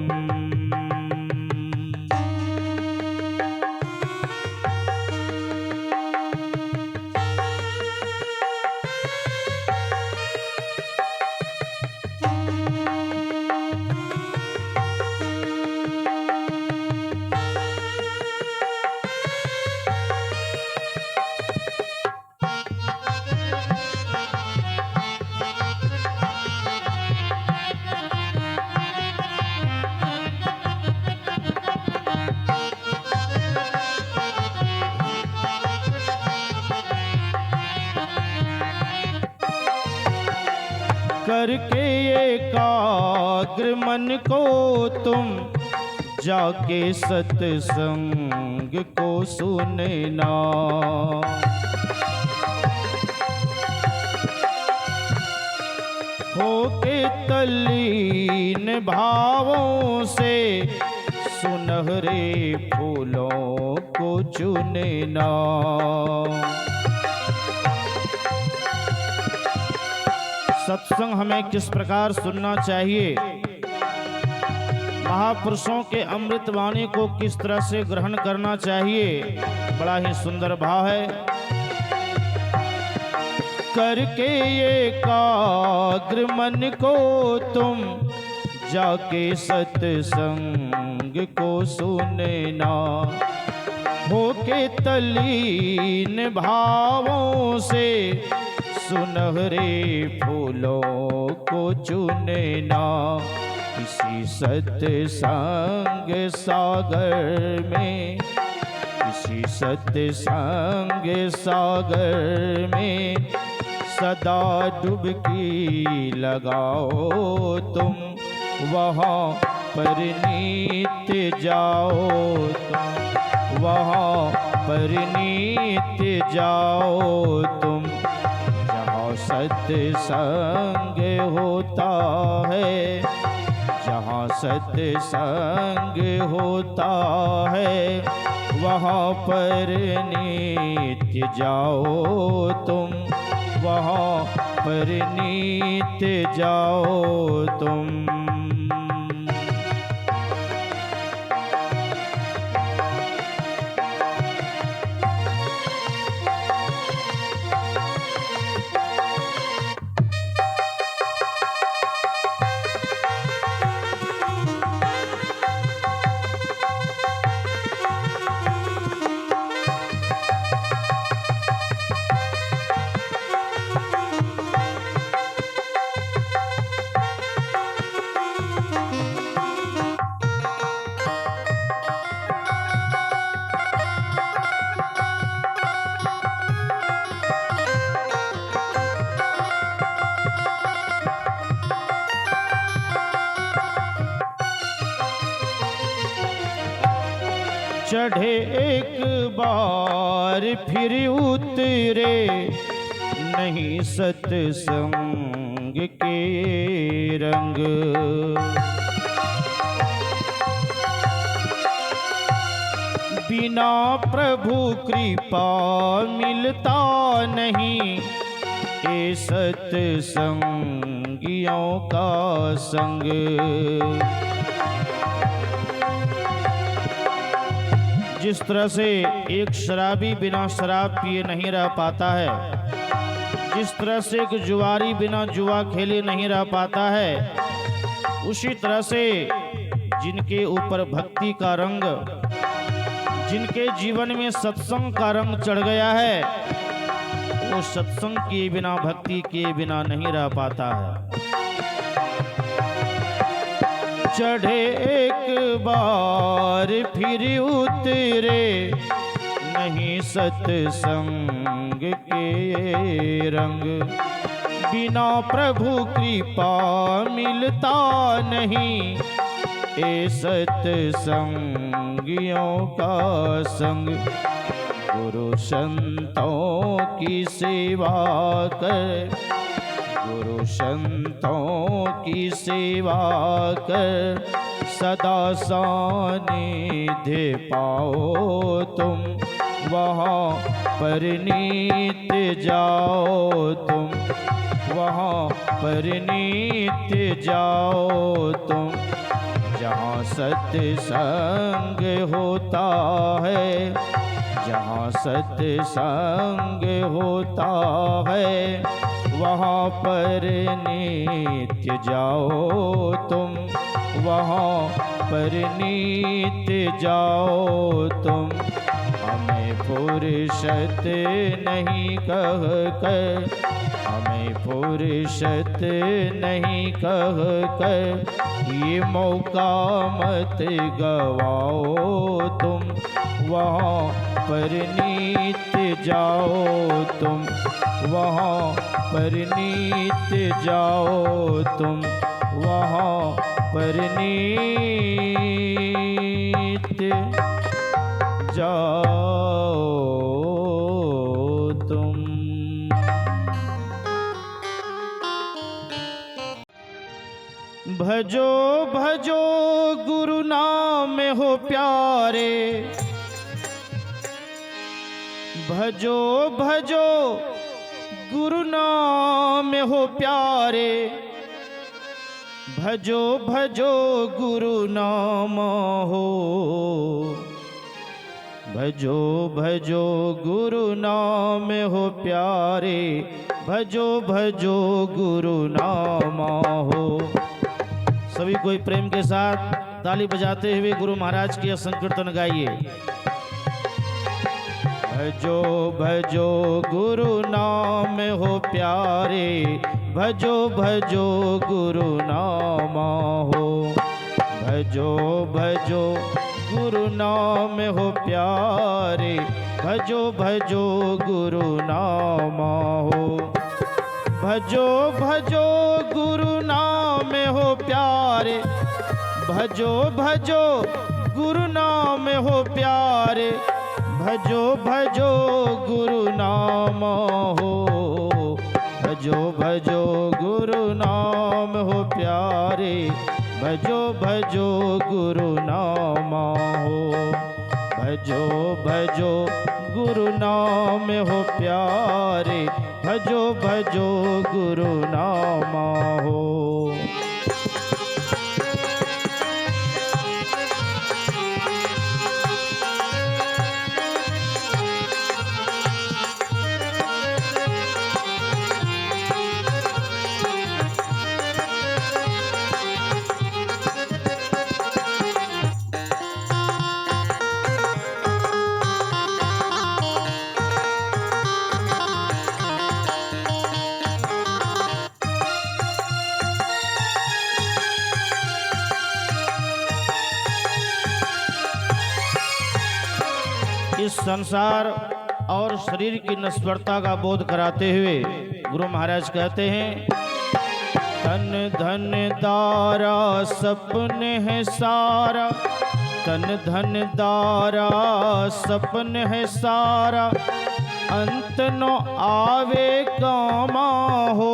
A: करके एकाग्र मन को तुम, जाके सत्संग को सुनना। होके तल्लीन भावों से सुनहरे फूलों को चुनना। सत्संग हमें किस प्रकार सुनना चाहिए, महापुरुषों के अमृत वाणी को किस तरह से ग्रहण करना चाहिए, बड़ा ही सुंदर भाव है। करके एकाग्र मन को तुम, जाके सत्संग को सुनना। होके तल्लीन भावों से सुनहरे फूलों को चुनना। किसी सत्संग सागर में, किसी सत्संग सागर में सदा डुबकी लगाओ तुम, वहाँ पर नित्य जाओ तुम, वहाँ पर नित्य जाओ तुम। जहाँ सत्संग होता है, जहाँ सत्संग होता है, वहाँ पर नित्य जाओ तुम, वहाँ पर नित्य जाओ तुम। चढ़े एक बार फिर उतरे नहीं सत्संग के रंग। बिना प्रभु कृपा मिलता नहीं ए सत्संगियों का संग। जिस तरह से एक शराबी बिना शराब पिए नहीं रह पाता है, जिस तरह से एक जुआरी बिना जुआ खेले नहीं रह पाता है, उसी तरह से जिनके ऊपर भक्ति का रंग, जिनके जीवन में सत्संग का रंग चढ़ गया है, वो सत्संग किए बिना, भक्ति किए बिना नहीं रह पाता है। चढ़े एक बार फिर उतरे नहीं सत्संग के रंग। बिना प्रभु कृपा मिलता नहीं ए सत्संगियों का संग। गुरु संतों की सेवा कर, गुरु संतों की सेवा कर सदा सानिध्य पाओ तुम, वहाँ पर नित्य जाओ तुम, वहाँ पर नित्य जाओ तुम। जहाँ सत्संग होता है, जहाँ सत्संग होता है, वहाँ पर नित्य जाओ तुम, वहाँ पर नित्य जाओ तुम। हमें फुर्सत नहीं कह कर, हमें फुर्सत नहीं कह कर ये मौका मत गवाओ तुम, वहाँ पर नित्य जाओ तुम, वहाँ पर नित्य जाओ तुम, वहाँ पर नित्य जाओ तुम। भजो भजो गुरु नाम हो प्यारे, भजो भजो गुरु नाम हो प्यारे, भजो भजो गुरु नाम हो, भजो भजो गुरु नाम हो प्यारे, भजो भजो गुरु नाम हो। सभी कोई प्रेम के साथ ताली बजाते हुए गुरु महाराज की संकीर्तन गाइए। भजो भजो गुरु नाम हो प्यारे, भजो भजो गुरु नाम हो, भजो भजो गुरु नाम हो प्यारे, भजो भजो गुरु नाम हो। भजो भजो गुरु नाम हो प्यारे, भजो भजो गुरु नाम हो प्यारे, भजो भजो गुरु नाम हो, भजो भजो गुरु नाम हो प्यारे, भजो भजो गुरु नाम हो, भजो भजो गुरु नाम हो प्यारे, भजो भजो गुरु नाम हो। इस संसार और शरीर की नश्वरता का बोध कराते हुए गुरु महाराज कहते हैं, धन धन दारा सपने है सारा, तन धन दारा सपन है सारा, अंत न आवे कामा हो।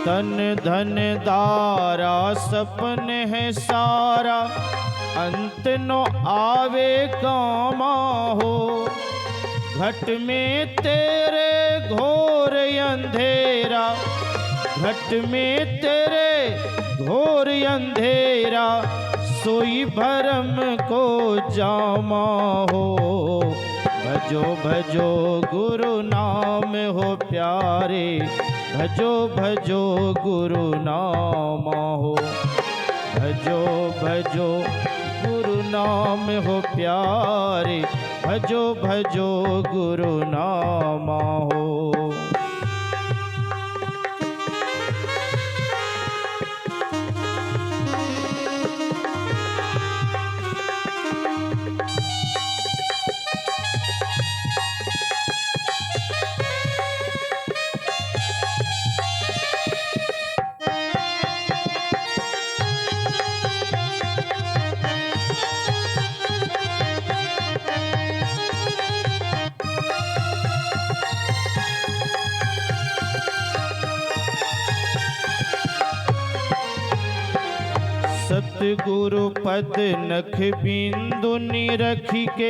A: तन धन दारा सपन है सारा, अंत न आवे कामा हो। घट में तेरे घोर अंधेरा, घट में तेरे घोर अंधेरा, सोई भरम को जामा हो। भजो भजो गुरु नाम हो प्यारे, भजो भजो गुरु नाम हो। भजो भजो गुरु नाम हो प्यारे, भजो भजो गुरु नाम हो। सतगुरु पद नख बिंदु निरखी के,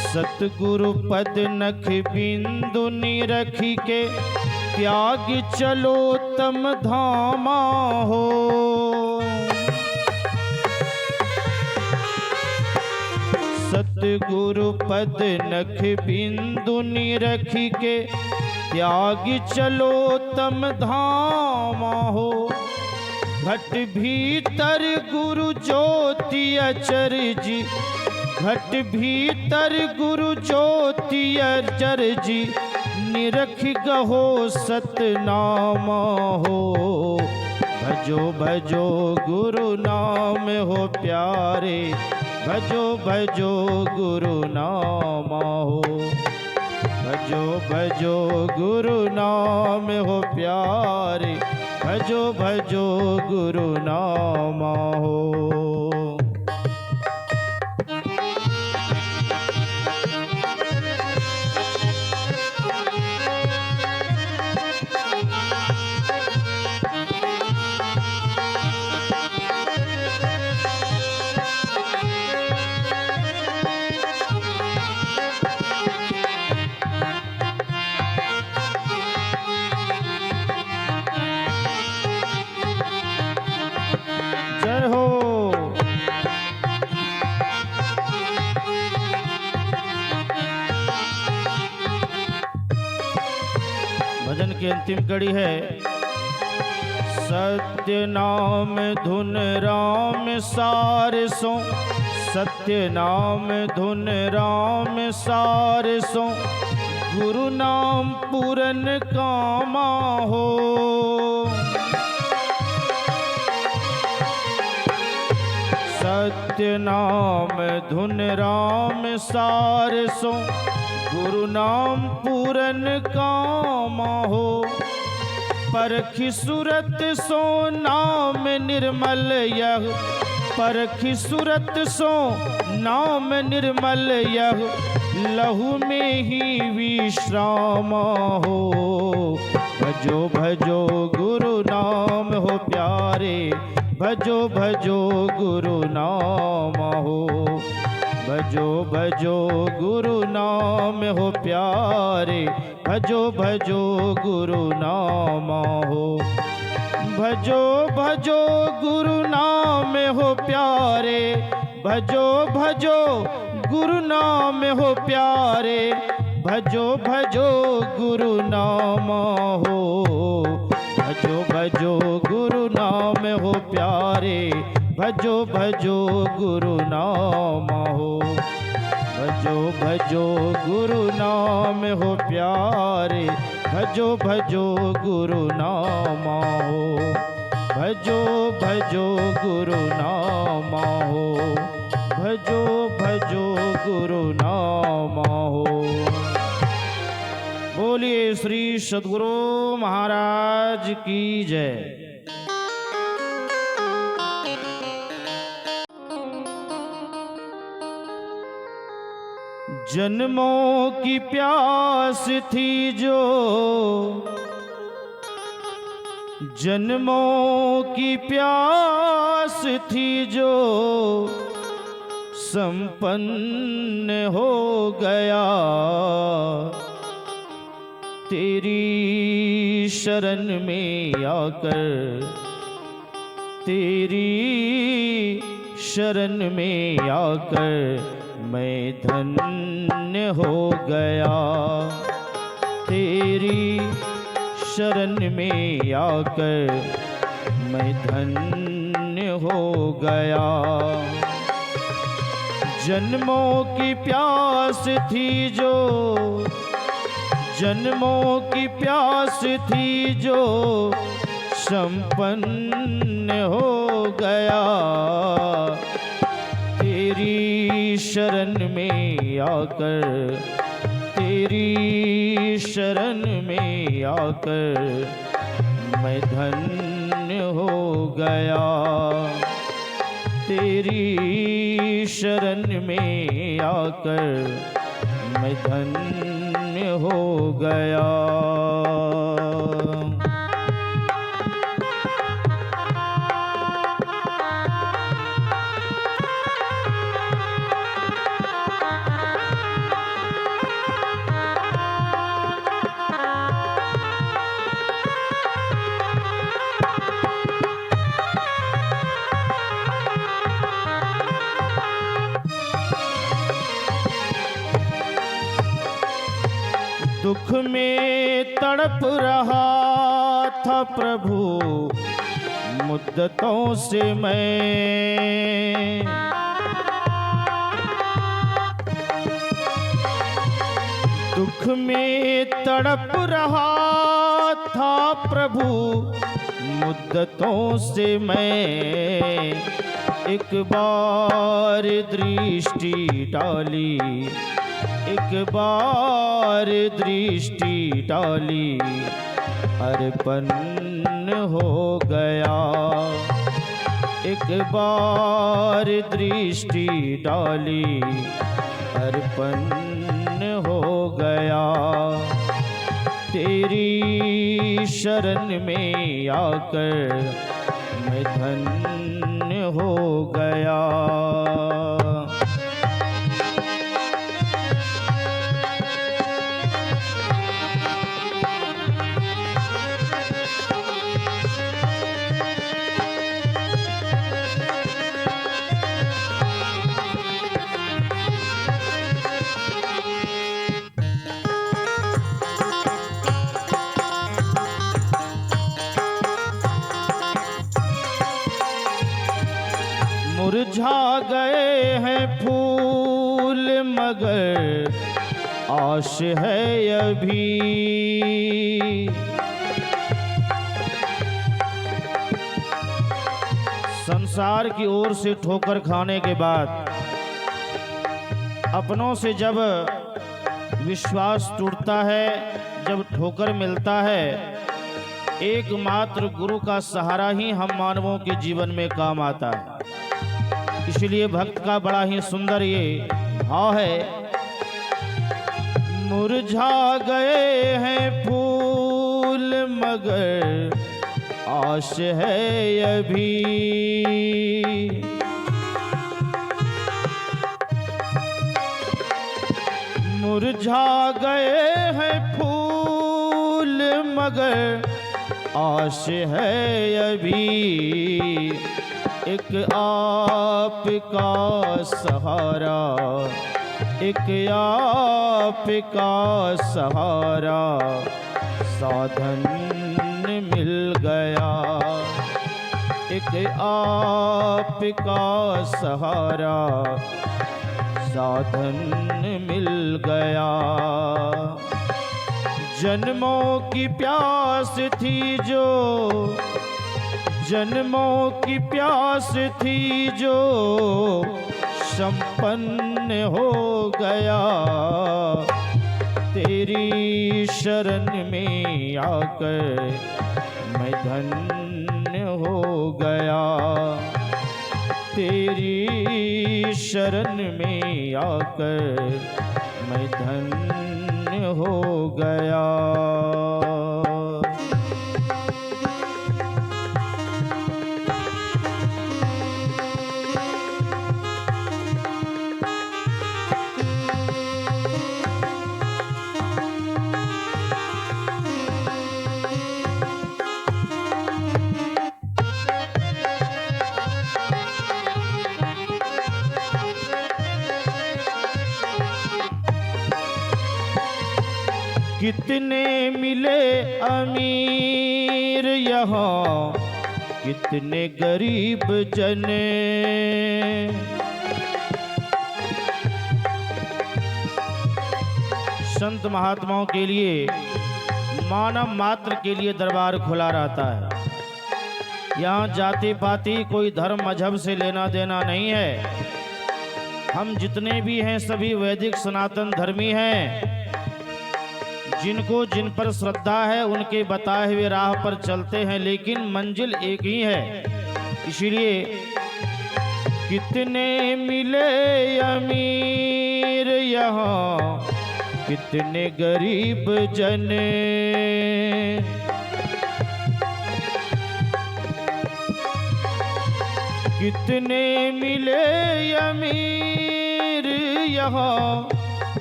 A: सतगुरु पद नख बिंदु निरखी के, त्याग चलो तम धामा हो। सतगुरु पद नख बिंदु निरखी के, त्याग चलो तम धामा हो। घट भीतर गुरु ज्योति अचर जी, घट भीतर गुरु ज्योति अचर जी, निरख गहो सतनाम हो। भजो भजो गुरु नाम हो प्यारे, भजो भजो गुरु नाम हो। भजो भजो गुरु नाम हो प्यारे, भजो भजो गुरु नाम हो। जय हो। भजन की अंतिम कड़ी है। सत्य नाम धुन राम सार सो, सत्य नाम धुन राम सार सो, गुरु नाम पूरन कामा हो। सत्य नाम धुन राम सार सो, गुरु नाम पूरन कामा हो। परखी सूरत सो नाम निर्मल यह, परखी सूरत सो नाम निर्मल यह, लहू में ही विश्राम हो। भजो भजो गुरु नाम हो प्यारे, भजो भजो गुरु नाम हो। भजो भजो गुरु नाम हो प्यारे, भजो भजो गुरु नाम हो। भजो भजो गुरु नाम हो प्यारे, भजो भजो गुरु नाम हो प्यारे, भजो भजो गुरु नाम हो। भजो भजो गुरु नाम हो प्यारे, भजो भजो गुरु नाम हो। भजो भजो गुरु नाम हो प्यारे, भजो भजो गुरु नाम हो। भजो भजो गुरु नाम हो, भजो भजो गुरु नाम हो। बोलिए श्री सद्गुरु महाराज की जय। जन्मों की प्यास थी जो, जन्मों की प्यास थी जो संपन्न हो गया। तेरी शरण में आकर, तेरी शरण में आकर मैं धन्य हो गया। तेरी शरण में आकर मैं धन्य हो गया। जन्मों की प्यास थी जो, जन्मों की प्यास थी जो संपन्न हो गया। तेरी शरण में आकर, तेरी शरण में आकर मैं धन्य हो गया। तेरी शरण में आकर मैं धन्य हो गया। दुख में तड़प रहा था प्रभु मुद्दतों से मैं। दुख में तड़प रहा था प्रभु मुद्दतों से मैं। एक बार दृष्टि डाली, एक बार दृष्टि डाली अर्पण हो गया। एक बार दृष्टि डाली अर्पण हो गया। तेरी शरण में आकर मैं धन्य हो गया। मुरझा गए हैं फूल मगर आश है अभी। संसार की ओर से ठोकर खाने के बाद अपनों से जब विश्वास टूटता है, जब ठोकर मिलता है, एकमात्र गुरु का सहारा ही हम मानवों के जीवन में काम आता है। इसलिए भक्त का बड़ा ही सुंदर ये भाव है। मुरझा गए हैं फूल मगर आश है अभी। मुरझा गए हैं फूल मगर आश है अभी। एक आपका सहारा, एक आपका सहारा साधन मिल गया। एक आपका सहारा साधन मिल गया। जन्मों की प्यास थी जो, जन्मों की प्यास थी जो संपन्न हो गया। तेरी शरण में आकर मैं धन्य हो गया। तेरी शरण में आकर मैं धन्य हो गया। कितने मिले अमीर यहाँ, कितने गरीब जने, संत महात्माओं के लिए, मानव मात्र के लिए दरबार खुला रहता है। यहाँ जाति पाति कोई धर्म मजहब से लेना देना नहीं है। हम जितने भी हैं सभी वैदिक सनातन धर्मी हैं। जिनको जिन पर श्रद्धा है उनके बताए हुए राह पर चलते हैं, लेकिन मंजिल एक ही है। इसीलिए कितने मिले अमीर यहाँ, कितने गरीब जने, कितने मिले अमीर यहाँ,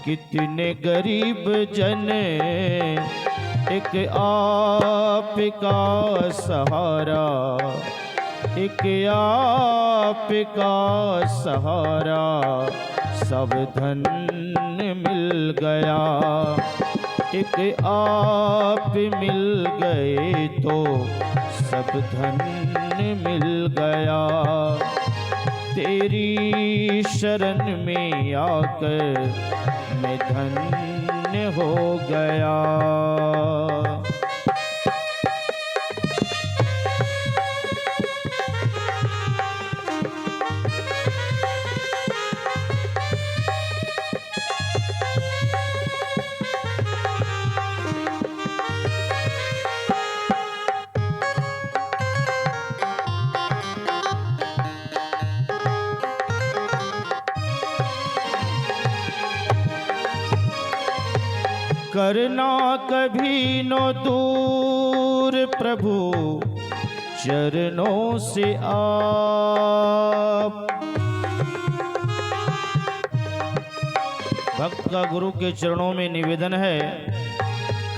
A: कितने गरीब जने, एक आपका सहारा, एक आपका सहारा, सब धन्य मिल गया। एक आप मिल गए तो सब धन्य मिल गया। तेरी शरण में आकर मैं धन्य हो गया। करना कभी न दूर प्रभु चरणों से आप। भक्त का गुरु के चरणों में निवेदन है,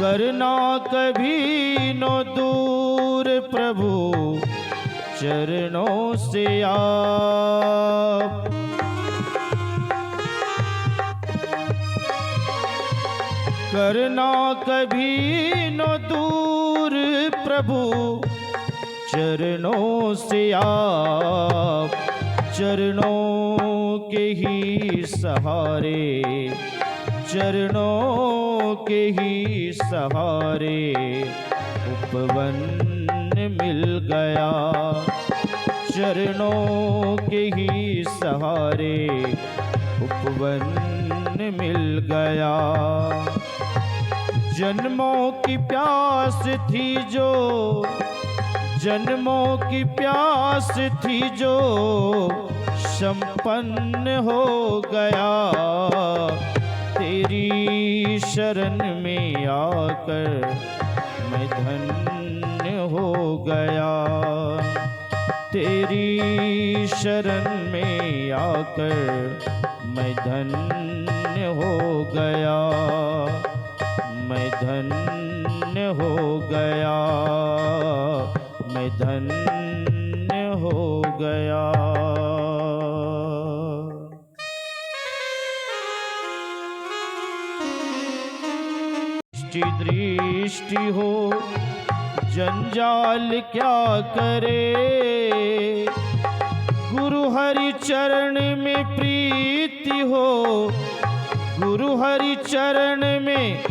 A: करना कभी न दूर प्रभु चरणों से आप। करना कभी न दूर प्रभु चरणों से आप। चरणों के ही सहारे, चरणों के ही सहारे उपवन मिल गया। चरणों के ही सहारे उपवन मिल गया। जन्मों की प्यास थी जो, जन्मों की प्यास थी जो संपन्न हो गया। तेरी शरण में आकर मैं धन्य हो गया। तेरी शरण में आकर मैं धन्य हो गया। मैं धन्य हो गया। मैं धन्य हो गया। दृष्टि हो जंजाल क्या करे, गुरु हरि चरण में प्रीति हो। गुरु हरि चरण में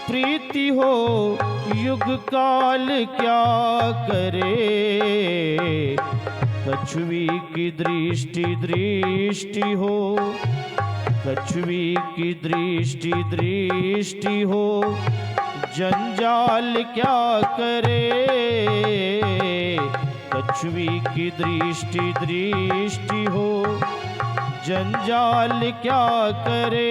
A: प्रीति हो, युग काल क्या करे। कछुवी की दृष्टि दृष्टि हो, कछुवी की दृष्टि दृष्टि हो, जंजाल क्या करे। कछुवी की दृष्टि दृष्टि हो, जंजाल क्या करे।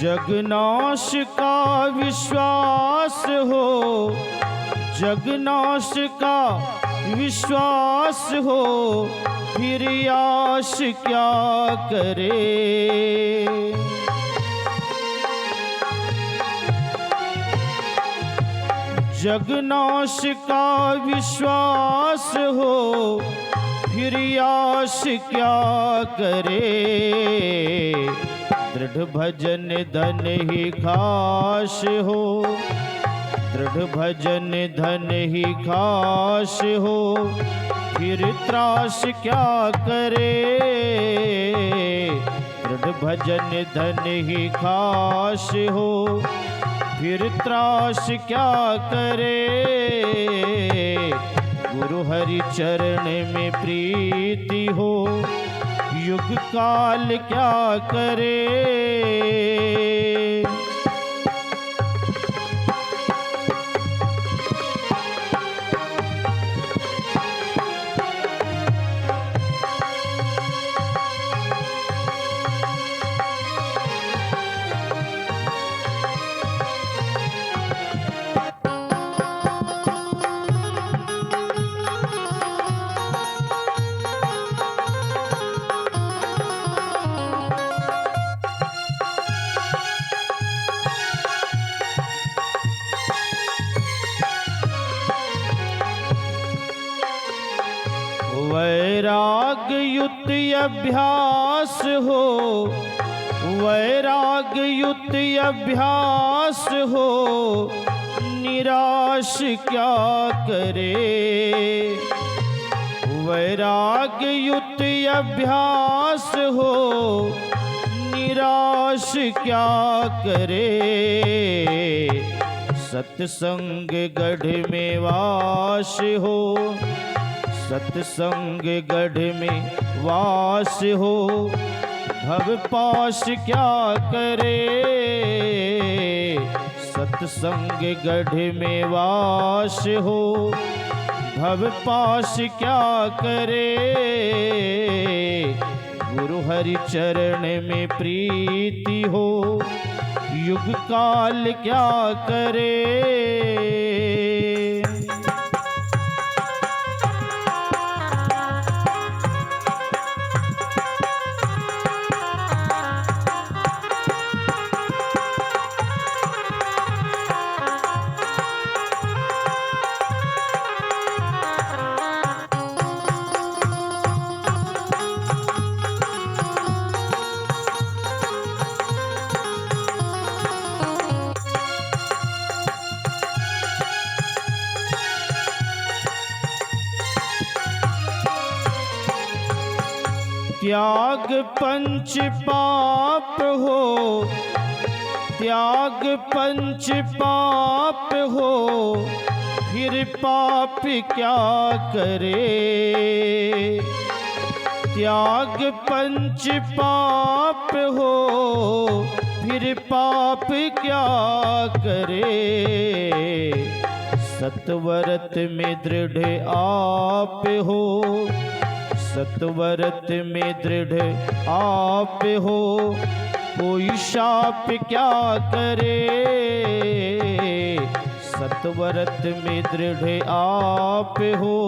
A: जगनाश का विश्वास हो, जगनाश का विश्वास हो, फिर आश क्या करे। जगनाश का विश्वास हो, फिर आश क्या करे। दृढ़ भजन धन ही खास हो, दृढ़ भजन धन ही खास हो, फिर त्रास क्या करे। दृढ़ भजन धन ही खास हो, फिर त्रास क्या करे। गुरु हरि चरण में प्रीति हो, युग काल क्या करे। वैराग युक्त अभ्यास हो, वैराग युक्त अभ्यास हो, निराश क्या करे। वैराग युक्त अभ्यास हो, निराश क्या करे। सत्संग गढ़ में वास हो, सत्संग गढ़ में वास हो, भव पाश क्या करे। सत्संग गढ़ में वास हो, भव पाश क्या करे। गुरु हरि चरण में प्रीति हो, युग काल क्या करे। त्याग पंच पाप हो, त्याग पंच पाप हो, फिर पाप क्या करे। त्याग पंच पाप हो, फिर पाप क्या करे। सतवरत में दृढ़ आप हो, सतवरत में दृढ़ आप हो, कोई शाप क्या करे। सतवरत में दृढ़ आप हो,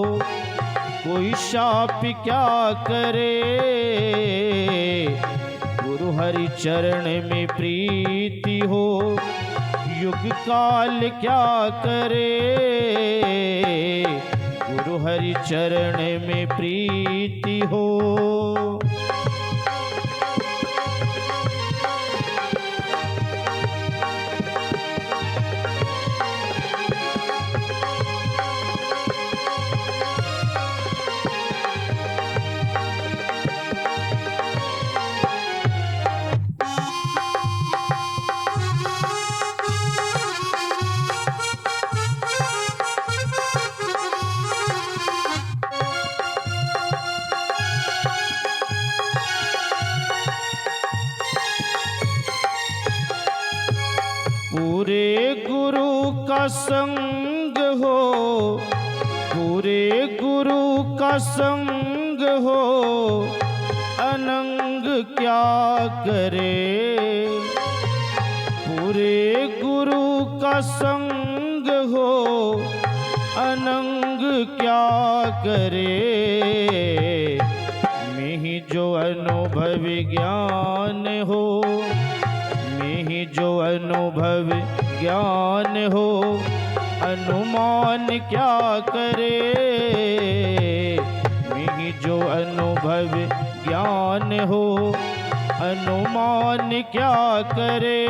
A: कोई शाप क्या करे। गुरु हरि चरण में प्रीति हो, युग काल क्या करे। गुरु हरि चरण में प्रीति हो। पूरे गुरु का संग हो, पूरे गुरु का संग हो, अनंग क्या करे। संग हो अनंग क्या करे, मिहि जो अनुभव ज्ञान हो, मिहि जो अनुभव ज्ञान हो, अनुमान क्या करे, मिहि जो अनुभव ज्ञान हो, अनुमान क्या करे।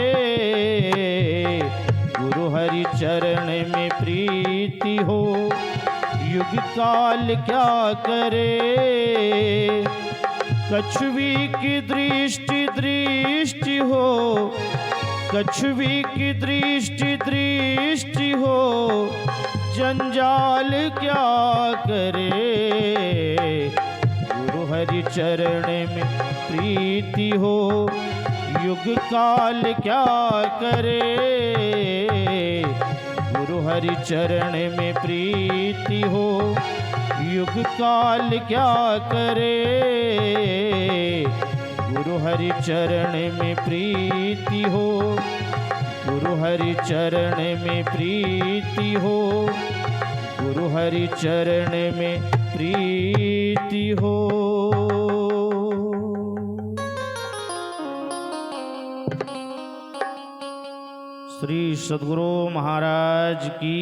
A: गुरु हरि चरण में प्रीति हो, युग काल क्या करे। कछुवी की दृष्टि दृष्टि हो, कछुवी की दृष्टि दृष्टि हो, जंजाल क्या करे। गुरु हरि चरण में प्रीति हो, युग काल क्या करे। गुरु हरि चरण में प्रीति हो, युग काल क्या करे। गुरु हरि चरण में प्रीति हो, गुरु हरि चरण में प्रीति हो, गुरु हरि चरण में प्रीति हो। श्री सद्गुरु महाराज की